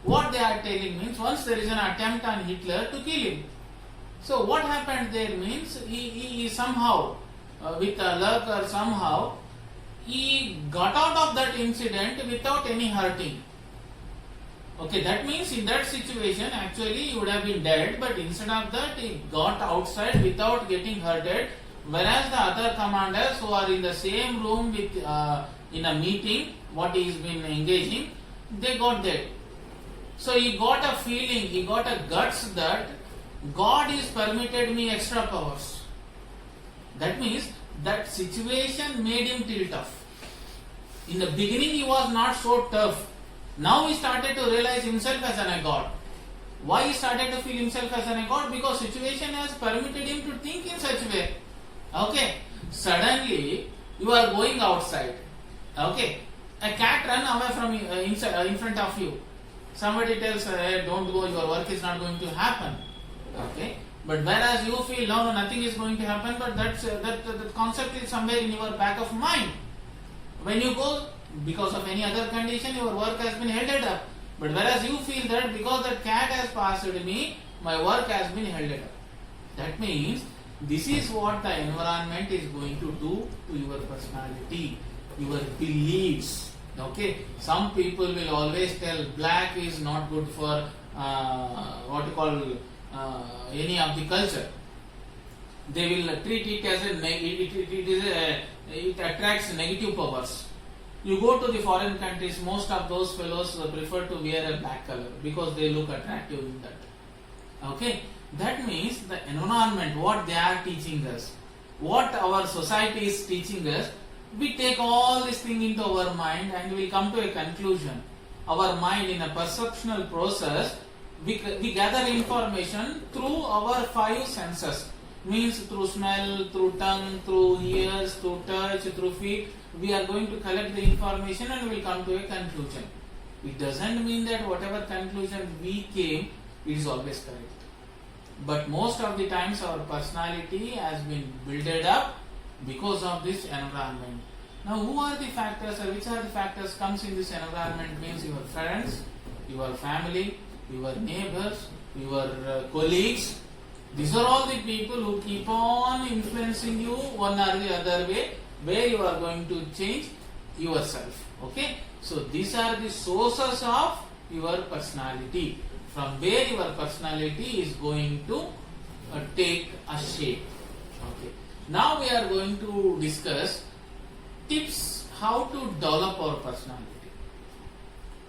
What they are telling means, once there is an attempt on Hitler to kill him. So what happened there means, he somehow, with a luck or somehow, he got out of that incident without any hurting. Okay, that means in that situation actually he would have been dead, but instead of that he got outside without getting hurted, whereas the other commanders who are in the same room with in a meeting, what he has been engaging, they got dead. So he got a feeling, he got a guts that God is permitted me extra powers. That means that situation made him till tough. In the beginning he was not so tough. Now he started to realize himself as a god. Why he started to feel himself as a god? Because situation has permitted him to think in such a way. Okay. Suddenly you are going outside. Okay. A cat run away from in front of you. Somebody tells, hey, don't go, your work is not going to happen. Okay. But whereas you feel, no, nothing is going to happen, but that concept is somewhere in your back of mind. When you go, because of any other condition, your work has been held up. But whereas you feel that because that cat has passed me, my work has been held up. That means this is what the environment is going to do to your personality, your beliefs. Okay, some people will always tell black is not good for any of the culture. They will treat it as it attracts negative powers. You go to the foreign countries, most of those fellows prefer to wear a black color because they look attractive in that. Okay, that means the environment, what they are teaching us, what our society is teaching us, we take all this thing into our mind and we come to a conclusion. Our mind, in a perceptual process, we gather information through our 5 senses. Means through smell, through tongue, through ears, through touch, through feet. We are going to collect the information and we will come to a conclusion. It doesn't mean that whatever conclusion we came, it is always correct. But most of the times our personality has been built up because of this environment. Now who are the factors or which are the factors comes in this environment? Means your friends, your family, your neighbors, your colleagues. These are all the people who keep on influencing you one or the other way, where you are going to change yourself. Okay, so these are the sources of your personality, from where your personality is going to take a shape. Okay, now we are going to discuss tips how to develop our personality.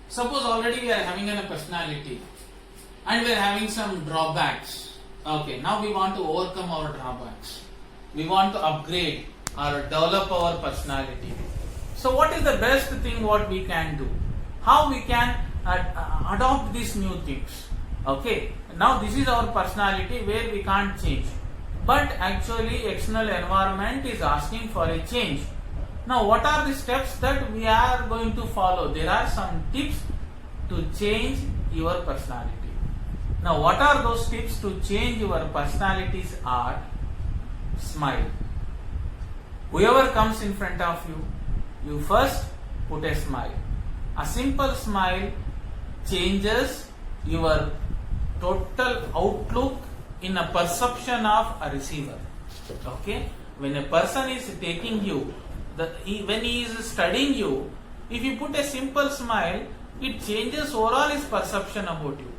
Suppose already we are having a personality and we are having some drawbacks. Okay, now we want to overcome our drawbacks. We want to upgrade or develop our personality. So what is the best thing what we can do? How we can adopt these new things? Okay, now this is our personality where we can't change. But actually external environment is asking for a change. Now what are the steps that we are going to follow? There are some tips to change your personality. Now what are those tips to change your personalities are? Smile. Whoever comes in front of you, you first put a smile. A simple smile changes your total outlook in a perception of a receiver. Okay, when a person is taking you, when he is studying you, if you put a simple smile, it changes overall his perception about you.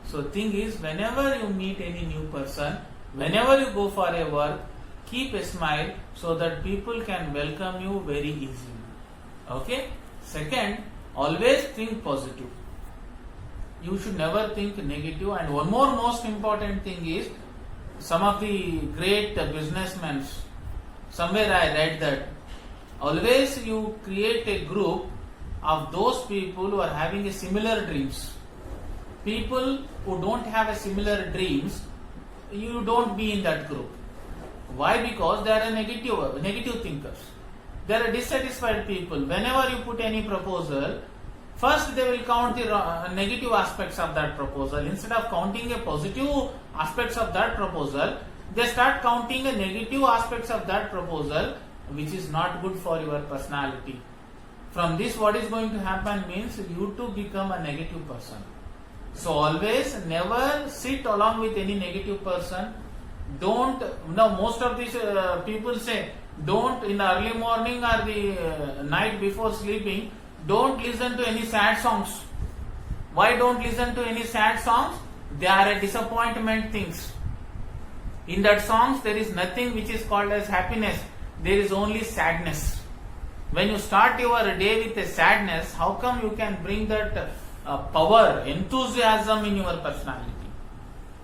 So thing is, whenever you meet any new person, whenever you go for a work, keep a smile so that people can welcome you very easily. Okay. Second, always think positive. You should never think negative. And one more most important thing is, some of the great businessmen, somewhere I read that always you create a group of those people who are having a similar dreams. People who don't have a similar dreams, you don't be in that group. Why? Because they are negative thinkers. They are dissatisfied people. Whenever you put any proposal, first they will count the negative aspects of that proposal. Instead of counting a positive aspects of that proposal, they start counting the negative aspects of that proposal, which is not good for your personality. From this, what is going to happen means you too become a negative person. So always never sit along with any negative person. Don't, most of these people say, don't in the early morning or the night before sleeping, don't listen to any sad songs. Why don't listen to any sad songs? They are a disappointment things. In that songs there is nothing which is called as happiness. There is only sadness. When you start your day with a sadness, how come you can bring that power, enthusiasm in your personality?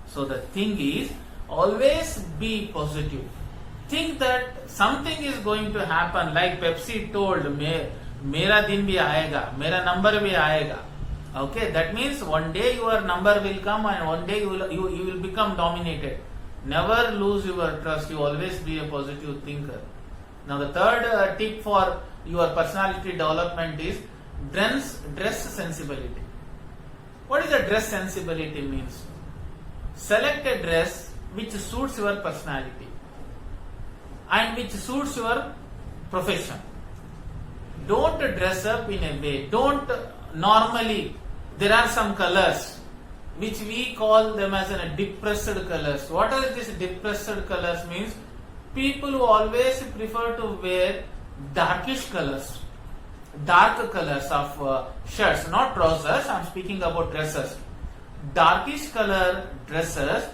So the thing is, always be positive. Think that something is going to happen, like Pepsi told, Mera din bhi aayega, mera number bhi aayega. Okay, that means one day your number will come and one day you will become dominated. Never lose your trust. You always be a positive thinker. Now the third tip for your personality development is dress sensibility. What is a dress sensibility means? Select a dress which suits your personality and which suits your profession. Don't dress up in a way. Don't normally. There are some colors which we call them as depressed colors. What are these depressed colors means? People who always prefer to wear darkish colors, dark colors of shirts, not trousers. I am speaking about dresses. Darkish color dresses,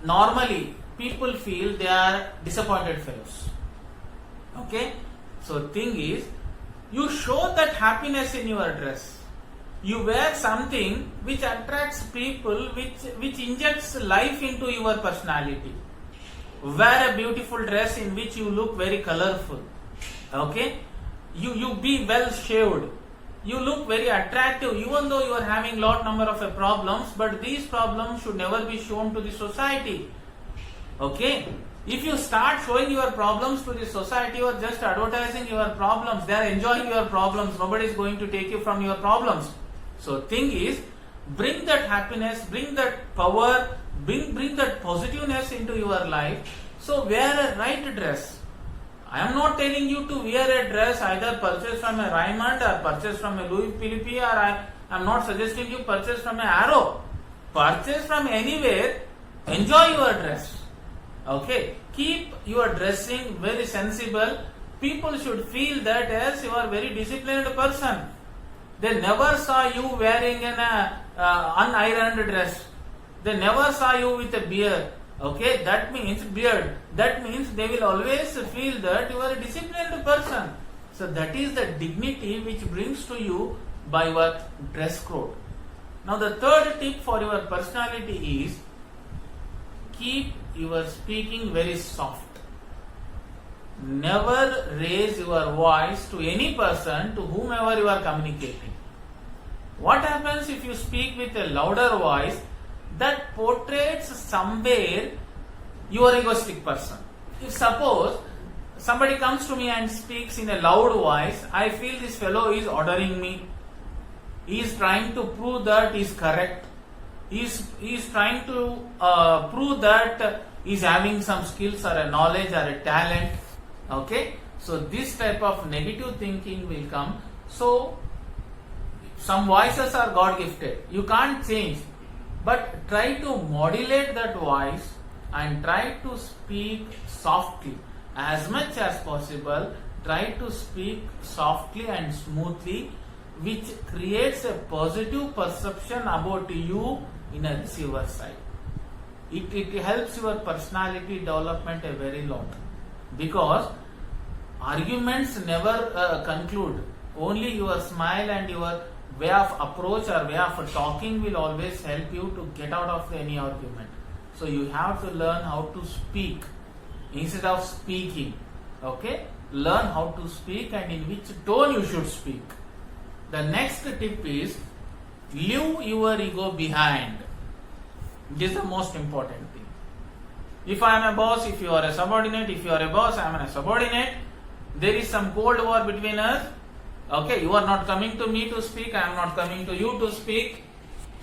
normally people feel they are disappointed fellows. Okay, so thing is, you show that happiness in your dress. You wear something which attracts people, which injects life into your personality. Wear a beautiful dress in which you look very colorful. Okay, you be well shaved. You look very attractive, even though you are having lot number of problems, but these problems should never be shown to the society. Okay, if you start showing your problems to the society, you are just advertising your problems. They are enjoying your problems. Nobody is going to take you from your problems. So thing is, bring that happiness, bring that power, bring that positiveness into your life. So wear a right dress. I am not telling you to wear a dress either purchase from a Raymond or purchase from a Louis Philippe, or I am not suggesting you purchase from a Arrow. Purchase from anywhere. Enjoy your dress. Okay, keep your dressing very sensible. People should feel that as you are very disciplined person. They never saw you wearing an unironed dress. They never saw you with a beard. Okay, that means beard. That means they will always feel that you are a disciplined person. So that is the dignity which brings to you by your dress code. Now the third tip for your personality is, keep your speaking very soft. Never raise your voice to any person to whomever you are communicating. What happens if you speak with a louder voice? That portrays somewhere you are egoistic person. If suppose somebody comes to me and speaks in a loud voice, I feel this fellow is ordering me. He is trying to prove that he is correct. He is trying to prove that he is having some skills or a knowledge or a talent. Okay, so this type of negative thinking will come. So some voices are God gifted. You can't change. but try to modulate that voice and try to speak softly. As much as possible, try to speak softly and smoothly, which creates a positive perception about you in a receiver side. It helps your personality development a very lot, because arguments never conclude. Only your smile and your way of approach or way of talking will always help you to get out of any argument. So you have to learn how to speak instead of speaking. Okay? Learn how to speak and in which tone you should speak. The next tip is leave your ego behind. This is the most important thing. If I am a boss, if you are a subordinate, if you are a boss, I am a subordinate, there is some cold war between us. Okay, you are not coming to me to speak, I am not coming to you to speak.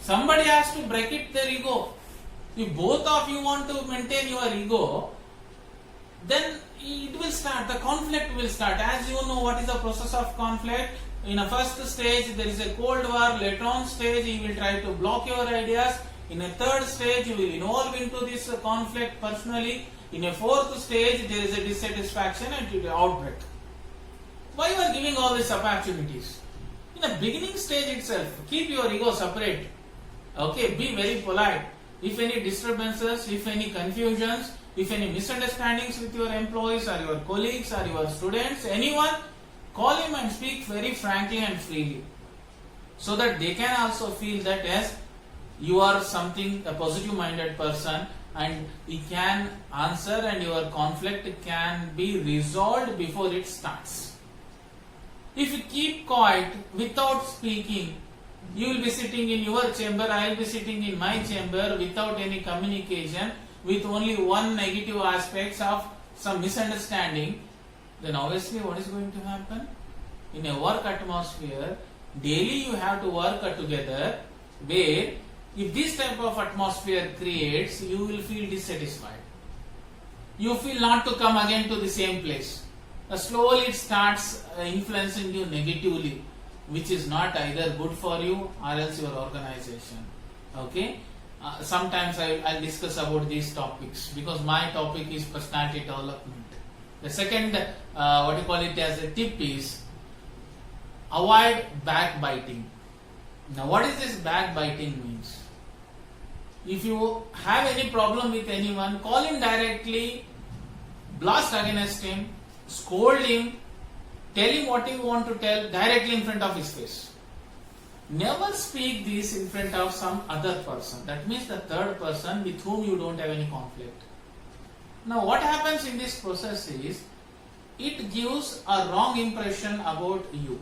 Somebody has to break it their ego. If both of you want to maintain your ego, then it will start, the conflict will start. As you know, what is the process of conflict? In a first stage, there is a cold war. Later on stage, he will try to block your ideas. In a third stage, you will involve into this conflict personally. In a fourth stage, there is a dissatisfaction and it will outbreak. Why you are giving all these opportunities? In the beginning stage itself, keep your ego separate. Okay, be very polite. If any disturbances, if any confusions, if any misunderstandings with your employees or your colleagues or your students, anyone, call him and speak very frankly and freely, so that they can also feel that yes, you are something, a positive minded person, and he can answer and your conflict can be resolved before it starts. If you keep quiet without speaking, you will be sitting in your chamber, I will be sitting in my chamber without any communication, with only one negative aspects of some misunderstanding, then obviously what is going to happen? In a work atmosphere, daily you have to work together, where if this type of atmosphere creates, you will feel dissatisfied. You feel not to come again to the same place. Slowly it starts influencing you negatively, which is not either good for you or else your organization. Okay? Sometimes I'll discuss about these topics, because my topic is personality development. The second, what you call it as a tip is avoid backbiting. Now, what is this backbiting means? If you have any problem with anyone, call him directly, blast against him, scold him, tell him what you want to tell directly in front of his face. Never speak this in front of some other person. That means the third person with whom you don't have any conflict. Now, what happens in this process is, it gives a wrong impression about you.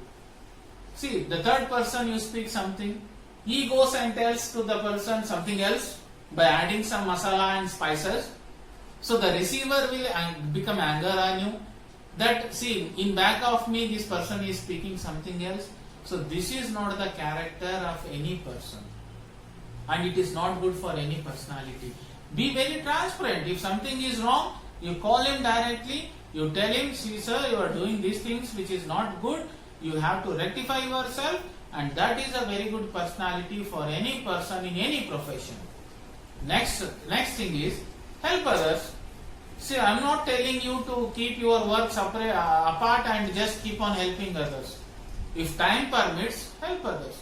See, the third person, you speak something, he goes and tells to the person something else by adding some masala and spices. So the receiver will become anger on you, that see, in back of me this person is speaking something else. So this is not the character of any person, and it is not good for any personality. Be very transparent. If something is wrong, you call him directly, you tell him, see sir, you are doing these things which is not good, you have to rectify yourself, and that is a very good personality for any person in any profession. Next thing is, help others. See, I am not telling you to keep your work apart and just keep on helping others. If time permits, help others.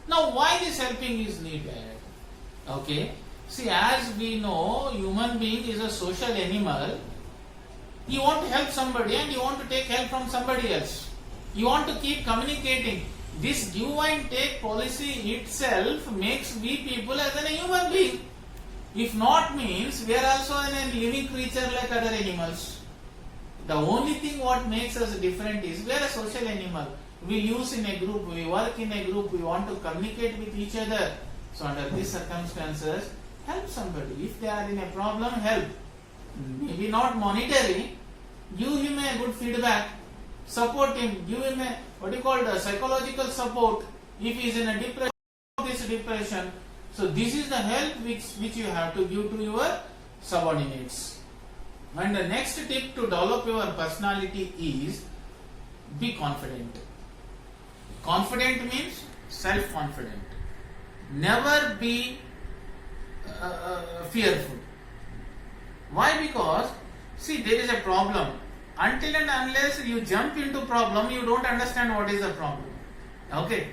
Now, why this helping is needed? Okay. See, as we know, human being is a social animal. You want to help somebody and you want to take help from somebody else. You want to keep communicating. This give and take policy itself makes we people as a human being. If not, means we are also a living creature like other animals. The only thing what makes us different is we are a social animal. We use in a group, we work in a group, we want to communicate with each other. So under these circumstances, help somebody. If they are in a problem, help. Maybe not monetary, give him a good feedback, support him, give him a psychological support if he is in a depression. So this is the help which you have to give to your subordinates. And the next tip to develop your personality is be confident. Confident means self-confident. Never be fearful. Why? Because see, there is a problem. Until and unless you jump into problem, you don't understand what is the problem. Okay,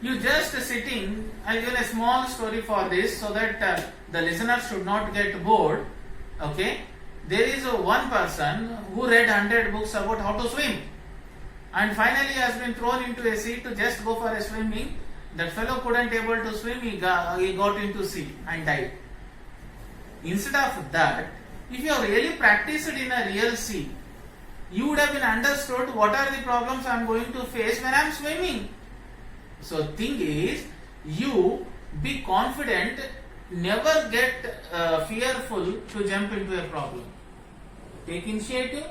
you just sitting. I'll give a small story for this so that the listener should not get bored. Okay, there is one person who read 100 books about how to swim, and finally has been thrown into a sea to just go for a swimming. That fellow couldn't able to swim. He got into sea and died. Instead of that, if you have really practiced in a real sea, you would have been understood what are the problems I am going to face when I am swimming. So thing is, you be confident, never get fearful to jump into a problem. Take initiative,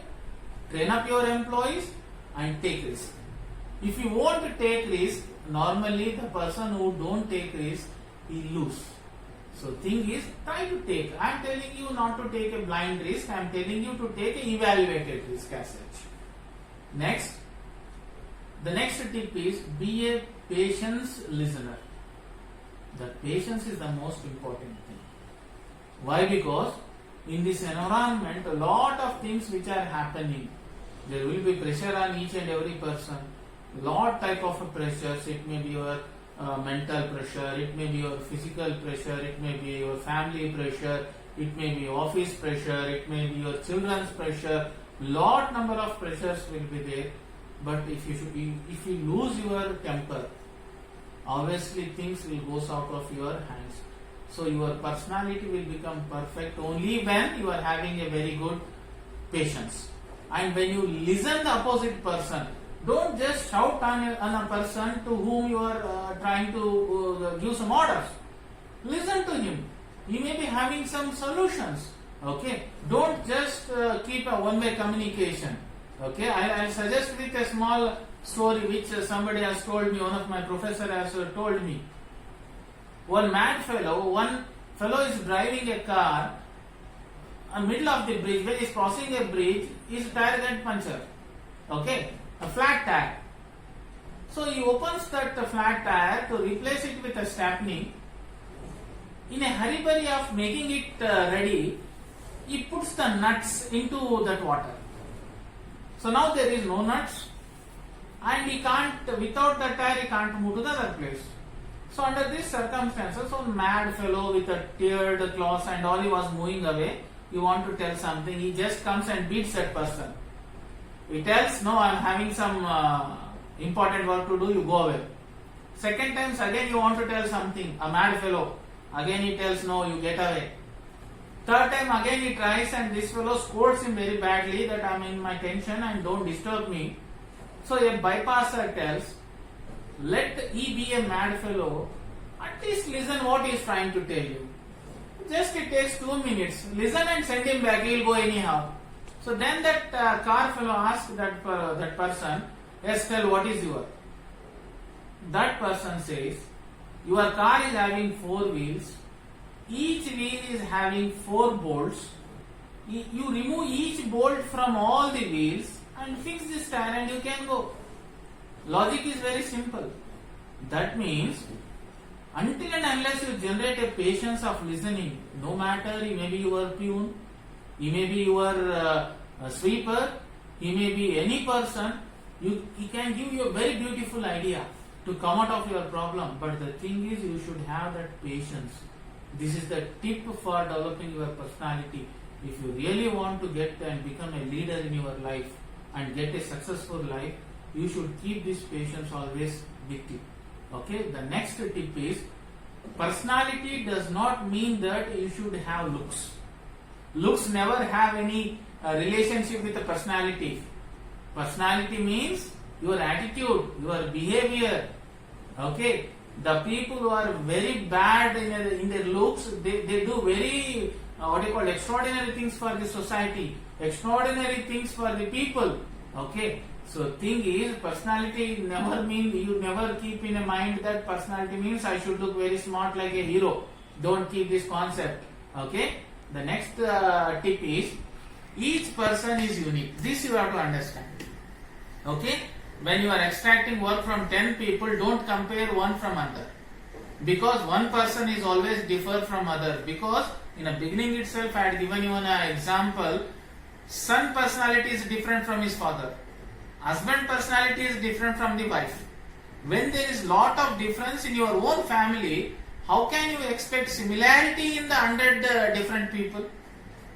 train up your employees and take risk. If you want to take risk, normally the person who don't take risk, he lose. So thing is, try to take. I am telling you not to take a blind risk. I am telling you to take an evaluated risk as such. Next, the next tip is be a patience listener. The patience is the most important thing. Why? Because in this environment, a lot of things which are happening. There will be pressure on each and every person. Lot type of pressures. It may be your mental pressure, it may be your physical pressure, it may be your family pressure, it may be office pressure, it may be your children's pressure. Lot number of pressures will be there. But if you lose your temper, obviously things will go out of your hands. So your personality will become perfect only when you are having a very good patience. And when you listen the opposite person, don't just shout on a person to whom you are trying to give some orders. Listen to him. He may be having some solutions. Okay. Don't just keep a one-way communication. Okay. I'll suggest with a small story which somebody has told me. One of my professor has told me. One fellow is driving a car in the middle of the bridge. When he is crossing a bridge, his tire got punctured. Okay. A flat tire. So he opens that flat tire to replace it with a stepney. In a hurry of making it ready, he puts the nuts into that water. So now there is no nuts, and he can't, without the tire, he can't move to the other place. So under these circumstances, one mad fellow with a teared cloth and all, he was moving away. You want to tell something, he just comes and beats that person. He tells, no, I am having some important work to do, you go away. Second times again you want to tell something, a mad fellow. Again he tells, no, you get away. Third time again he tries and this fellow scolds him very badly that I am in my tension and don't disturb me. So a bypasser tells, let he be a mad fellow, at least listen what he is trying to tell you. Just it takes 2 minutes. Listen and send him back, he will go anyhow. So then that car fellow asks that person, yes, tell what is your? That person says, your car is having 4 wheels, each wheel is having 4 bolts. You remove each bolt from all the wheels and fix this tire and you can go. Logic is very simple. That means until and unless you generate a patience of listening, no matter he may be your peon, he may be your sweeper, he may be any person, he can give you a very beautiful idea to come out of your problem. But the thing is, you should have that patience. This is the tip for developing your personality. If you really want to get and become a leader in your life and get a successful life, you should keep this patience always with you. Okay, the next tip is, personality does not mean that you should have looks. Looks never have any relationship with the personality. Personality means your attitude, your behavior. Okay, the people who are very bad in their looks, they do very extraordinary things for the society, extraordinary things for the people. Okay, so thing is, personality never mean, you never keep in a mind that personality means I should look very smart like a hero. Don't keep this concept. Okay, the next tip is, each person is unique. This you have to understand. Okay, when you are extracting work from 10 people, don't compare one from another. because one person is always differ from other. Because in the beginning itself I had given you an example. Son personality is different from his father. Husband personality is different from the wife. When there is lot of difference in your own family, how can you expect similarity in the 100 different people?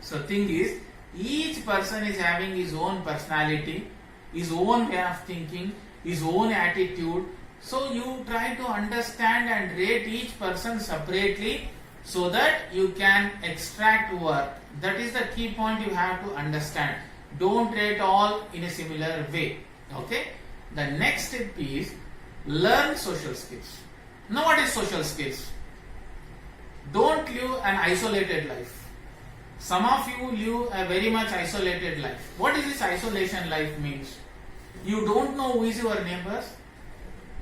So thing is, each person is having his own personality, his own way of thinking, his own attitude. So you try to understand and rate each person separately so that you can extract work. That is the key point you have to understand. Don't rate all in a similar way. Okay? The next step is learn social skills. Now what is social skills? Don't live an isolated life. Some of you live a very much isolated life. What is this isolation life means? You don't know who is your neighbors.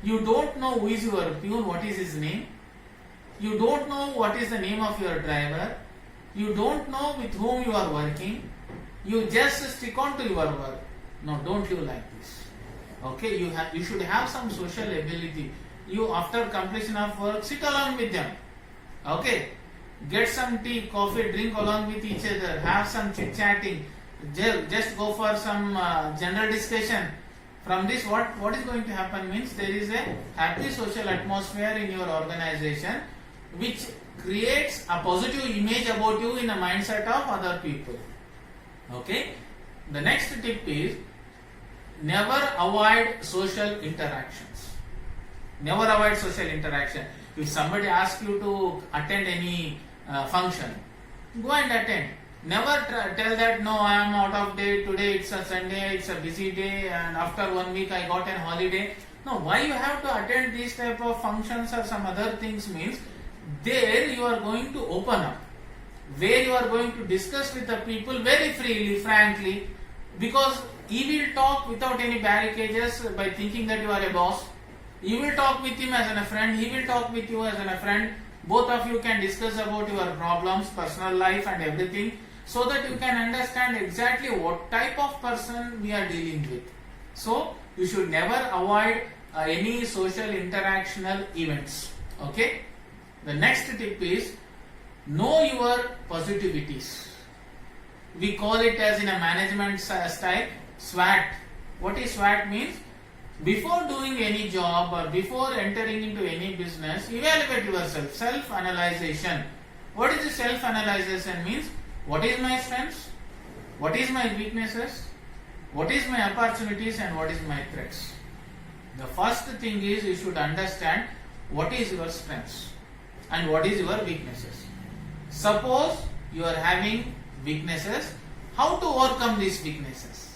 You don't know who is your peon, what is his name. You don't know what is the name of your driver. You don't know with whom you are working. You just stick on to your work. No, don't live like this. Okay, you should have some social ability. You, after completion of work, sit along with them. Okay, get some tea, coffee, drink along with each other. Have some chit chatting. Just go for some general discussion. From this, what is going to happen means there is a happy social atmosphere in your organization, which creates a positive image about you in the mindset of other people. Okay. The next tip is never avoid social interactions. Never avoid social interaction. If somebody asks you to attend any function, go and attend. Never tell that no, I am out of day today. It's a Sunday. It's a busy day, and after 1 week I got an holiday. No, why you have to attend these type of functions or some other things means there you are going to open up, where you are going to discuss with the people very freely, frankly, because he will talk without any barricades by thinking that you are a boss. You will talk with him as a friend, he will talk with you as a friend. Both of you can discuss about your problems, personal life and everything, so that you can understand exactly what type of person we are dealing with. So you should never avoid any social interactional events. Okay. The next tip is know your positivities. We call it as in a management style SWOT. What is SWOT means? Before doing any job or before entering into any business, evaluate yourself. Self-analyzation. What is the self-analyzation means? What is my strengths? What is my weaknesses? What is my opportunities and what is my threats? The first thing is you should understand what is your strengths and what is your weaknesses. Suppose you are having weaknesses, how to overcome these weaknesses?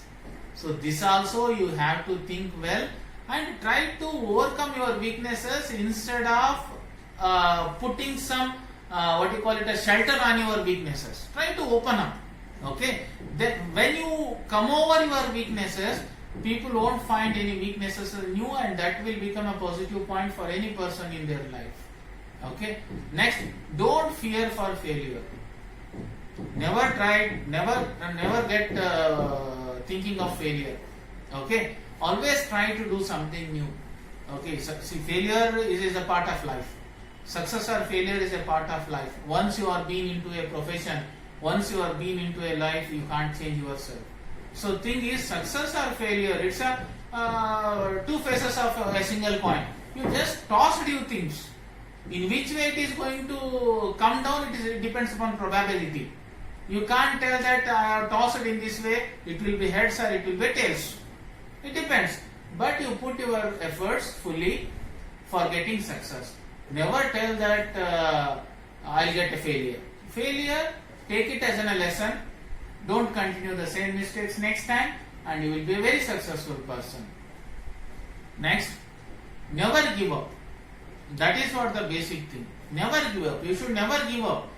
So this also you have to think well and try to overcome your weaknesses instead of putting some a shelter on your weaknesses. Try to open up. Okay. Then when you come over your weaknesses, people won't find any weaknesses in you, and that will become a positive point for any person in their life. Okay. Next, don't fear for failure. Never get thinking of failure. Okay. Always try to do something new. Okay. So, see, failure is a part of life. Success or failure is a part of life. Once you are being into a profession, once you are being into a life, you can't change yourself. So thing is, success or failure, it's a two faces of a single coin. You just toss few things. In which way it is going to come down, it depends upon probability. You can't tell that toss it in this way, it will be heads or it will be tails. It depends. But you put your efforts fully for getting success. Never tell that I'll get a failure. Failure, take it as a lesson. Don't continue the same mistakes next time and you will be a very successful person. Next, never give up. That is what the basic thing. Never give up. You should never give up.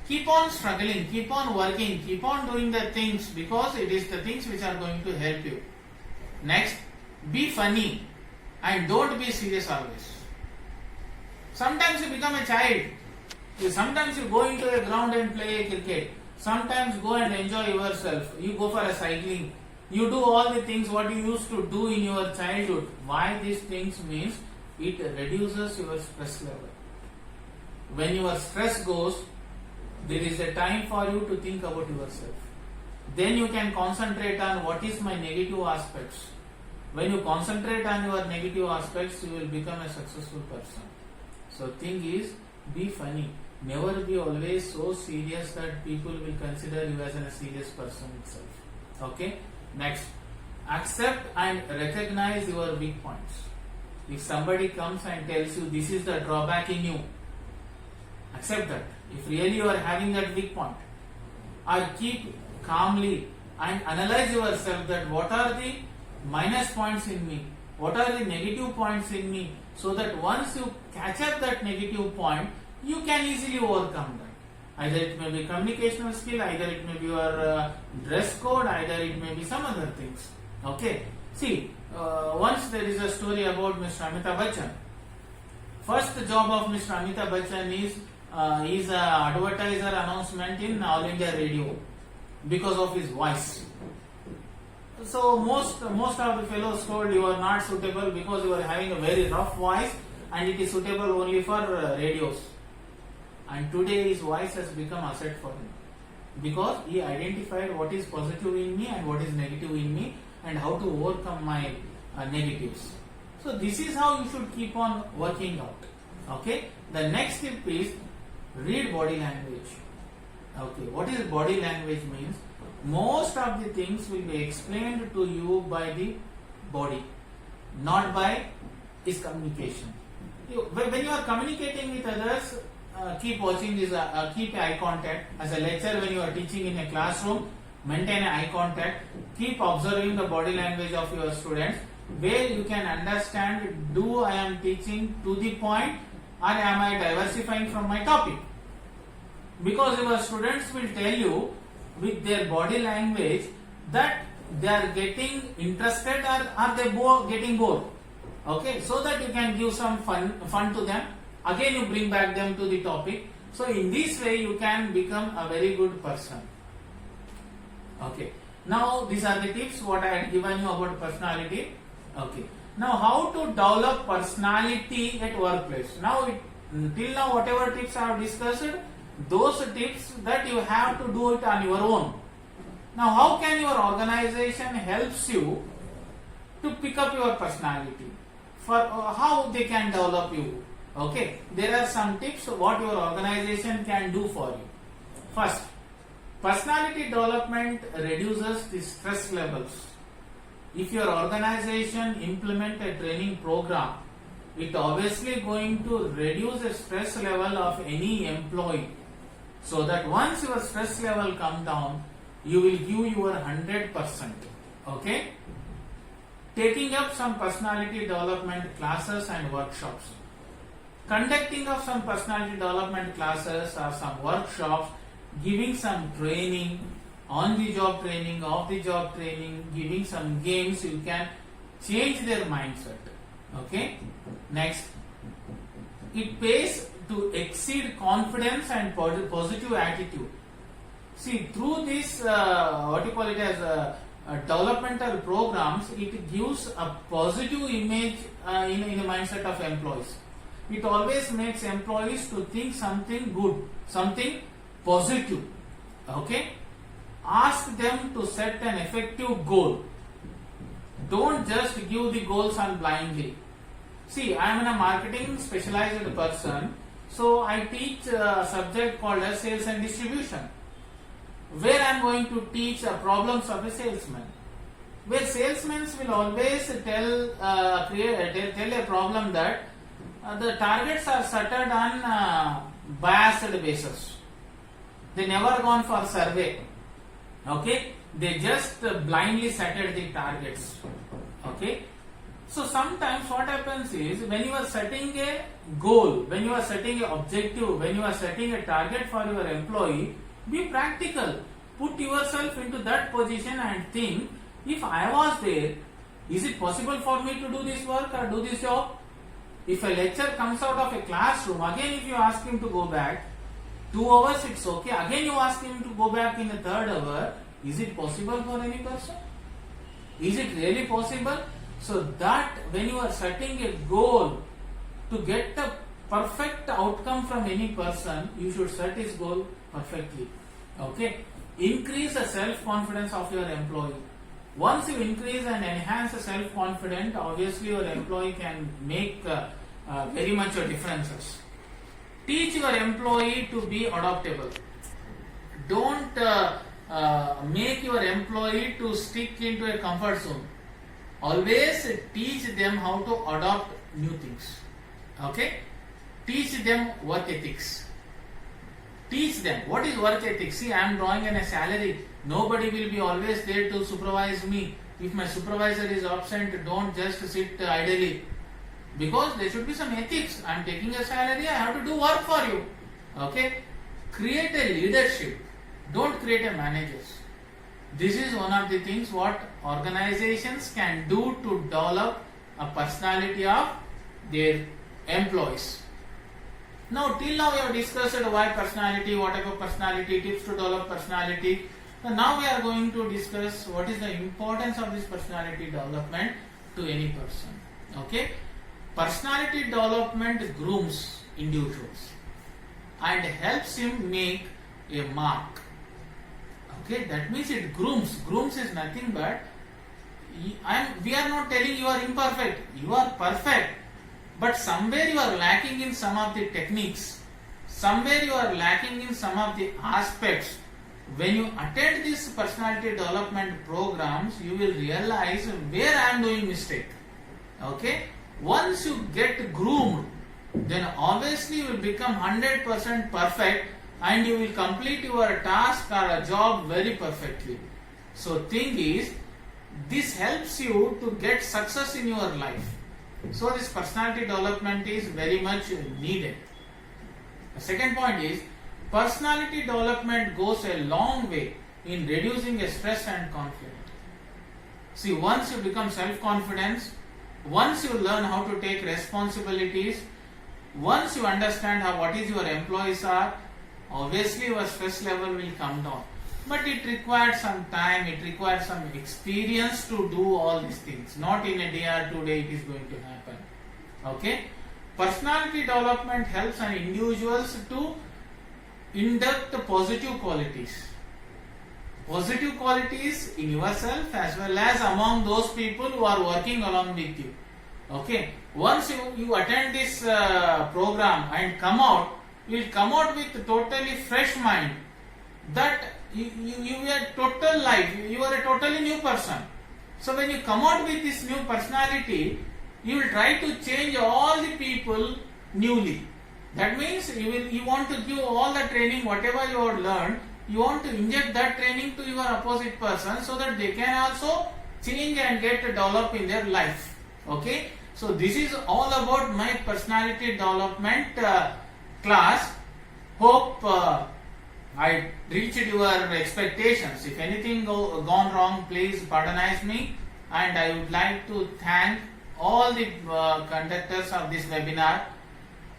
Keep on struggling, keep on working, keep on doing the things because it is the things which are going to help you. Next, be funny and don't be serious always. Sometimes you become a child. Sometimes you go into a ground and play cricket. Sometimes go and enjoy yourself. You go for a cycling. You do all the things what you used to do in your childhood. Why these things means? It reduces your stress level. when your stress goes, there is a time for you to think about yourself. Then you can concentrate on what is my negative aspects. When you concentrate on your negative aspects, you will become a successful person. So thing is, be funny. Never be always so serious that people will consider you as a serious person itself. Okay? Next, accept and recognize your weak points. If somebody comes and tells you this is the drawback in you, accept that. If really you are having that weak point, or keep calmly and analyze yourself that what are the minus points in me, what are the negative points in me, so that once you catch up that negative point, you can easily overcome that. Either it may be communicational skill, either it may be your dress code, either it may be some other things. Okay. See, once there is a story about Mr. Amitabh Bachchan. First job of Mr. Amitabh Bachchan is an advertiser announcement in All India Radio because of his voice. So most of the fellows told you are not suitable because you are having a very rough voice and it is suitable only for radios. And today his voice has become asset for him because he identified what is positive in me and what is negative in me and how to overcome my negatives. So this is how you should keep on working out. Okay. The next tip is read body language. Okay. What is body language means? Most of the things will be explained to you by the body, not by his communication. When you are communicating with others, keep watching this, keep eye contact. As a lecturer, when you are teaching in a classroom, maintain eye contact. Keep observing the body language of your students, where you can understand, do I am teaching to the point or am I diversifying from my topic? Because your students will tell you with their body language that they are getting interested or are they getting bored. Okay, so that you can give some fun to them. Again you bring back them to the topic. So in this way you can become a very good person. Okay, now these are the tips what I had given you about personality. Okay, now how to develop personality at workplace. Now till now whatever tips I have discussed, those tips that you have to do it on your own. Now how can your organization helps you to pick up your personality? For how they can develop you? Okay, there are some tips what your organization can do for you. First, personality development reduces the stress levels. If your organization implement a training program, it obviously going to reduce the stress level of any employee, so that once your stress level come down, you will give your 100%. Okay, taking up some personality development classes and workshops. Conducting of some personality development classes or some workshops, giving some training, on the job training, off the job training, giving some games, you can change their mindset. Okay. Next, it pays to exceed confidence and positive attitude. See, through this developmental programs, it gives a positive image in the mindset of employees. It always makes employees to think something good, something positive. Okay? Ask them to set an effective goal. Don't just give the goals on blindly. See, I am a marketing specialized person, so I teach a subject called as sales and distribution, where I am going to teach problems of a salesman. Where salesmen will always tell a problem that the targets are set on biased basis. They never gone for survey. Okay, they just blindly set the targets. Okay, so sometimes what happens is when you are setting a goal, when you are setting an objective, when you are setting a target for your employee, be practical. Put yourself into that position and think, if I was there, is it possible for me to do this work or do this job? If a lecturer comes out of a classroom, again if you ask him to go back, 2 hours it's okay. Again you ask him to go back in the 3rd hour. Is it possible for any person? Is it really possible? So that when you are setting a goal to get a perfect outcome from any person, you should set his goal perfectly. Okay? Increase the self-confidence of your employee. Once you increase and enhance the self-confidence, obviously your employee can make very much a differences. Teach your employee to be adaptable. Don't make your employee to stick into a comfort zone. Always teach them how to adopt new things. Okay? Teach them work ethics. Teach them what is work ethics. See, I am drawing in a salary. Nobody will be always there to supervise me. If my supervisor is absent, don't just sit idly. Because there should be some ethics. I am taking a salary, I have to do work for you. Okay? Create a leadership. Don't create a managers. This is one of the things what organizations can do to develop a personality of their employees. Now, till now we have discussed why personality, what type of personality, tips to develop personality. Now we are going to discuss what is the importance of this personality development to any person. Okay? Personality development grooms individuals and helps him make a mark. Okay, that means it grooms. Grooms is nothing but, we are not telling you are imperfect. You are perfect. But somewhere you are lacking in some of the techniques. Somewhere you are lacking in some of the aspects. When you attend these personality development programs, you will realize where I am doing mistake. Okay? Once you get groomed, then obviously you will become 100% perfect and you will complete your task or a job very perfectly. So thing is, this helps you to get success in your life. So this personality development is very much needed. The second point is, personality development goes a long way in reducing stress and conflict. See, once you become self-confident, once you learn how to take responsibilities, once you understand what is your employees are, obviously your stress level will come down. But it requires some time, it requires some experience to do all these things. Not in a day or 2 days it is going to happen. Okay? Personality development helps an individuals to induct positive qualities. Positive qualities in yourself as well as among those people who are working along with you. Okay? Once you attend this program and come out, you will come out with a totally fresh mind. That you are total life, you are a totally new person. So when you come out with this new personality, you will try to change all the people newly. That means you want to give all the training, whatever you have learned, you want to inject that training to your opposite person so that they can also change and get developed in their life. Okay? So this is all about my personality development class. Hope I reached your expectations. If anything gone wrong, please pardonize me. And I would like to thank all the conductors of this webinar,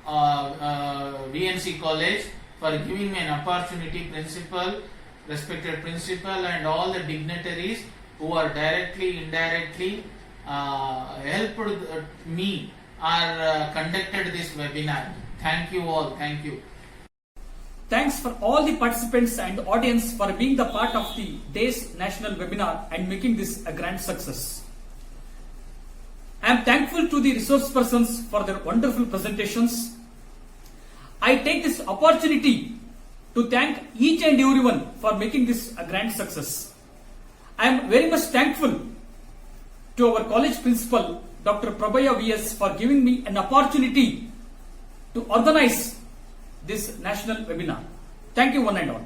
VNC College, for giving me an opportunity, principal, respected principal, and all the dignitaries who are directly, indirectly helped me or conducted this webinar. Thank you all. Thank you. Thanks for all the participants and audience for being the part of the day's national webinar and making this a grand success. I am thankful to the resource persons for their wonderful presentations. I take this opportunity to thank each and everyone for making this a grand success. I am very much thankful to our college principal, Dr. Prabhaya VS, for giving me an opportunity to organize this national webinar. Thank you one and all.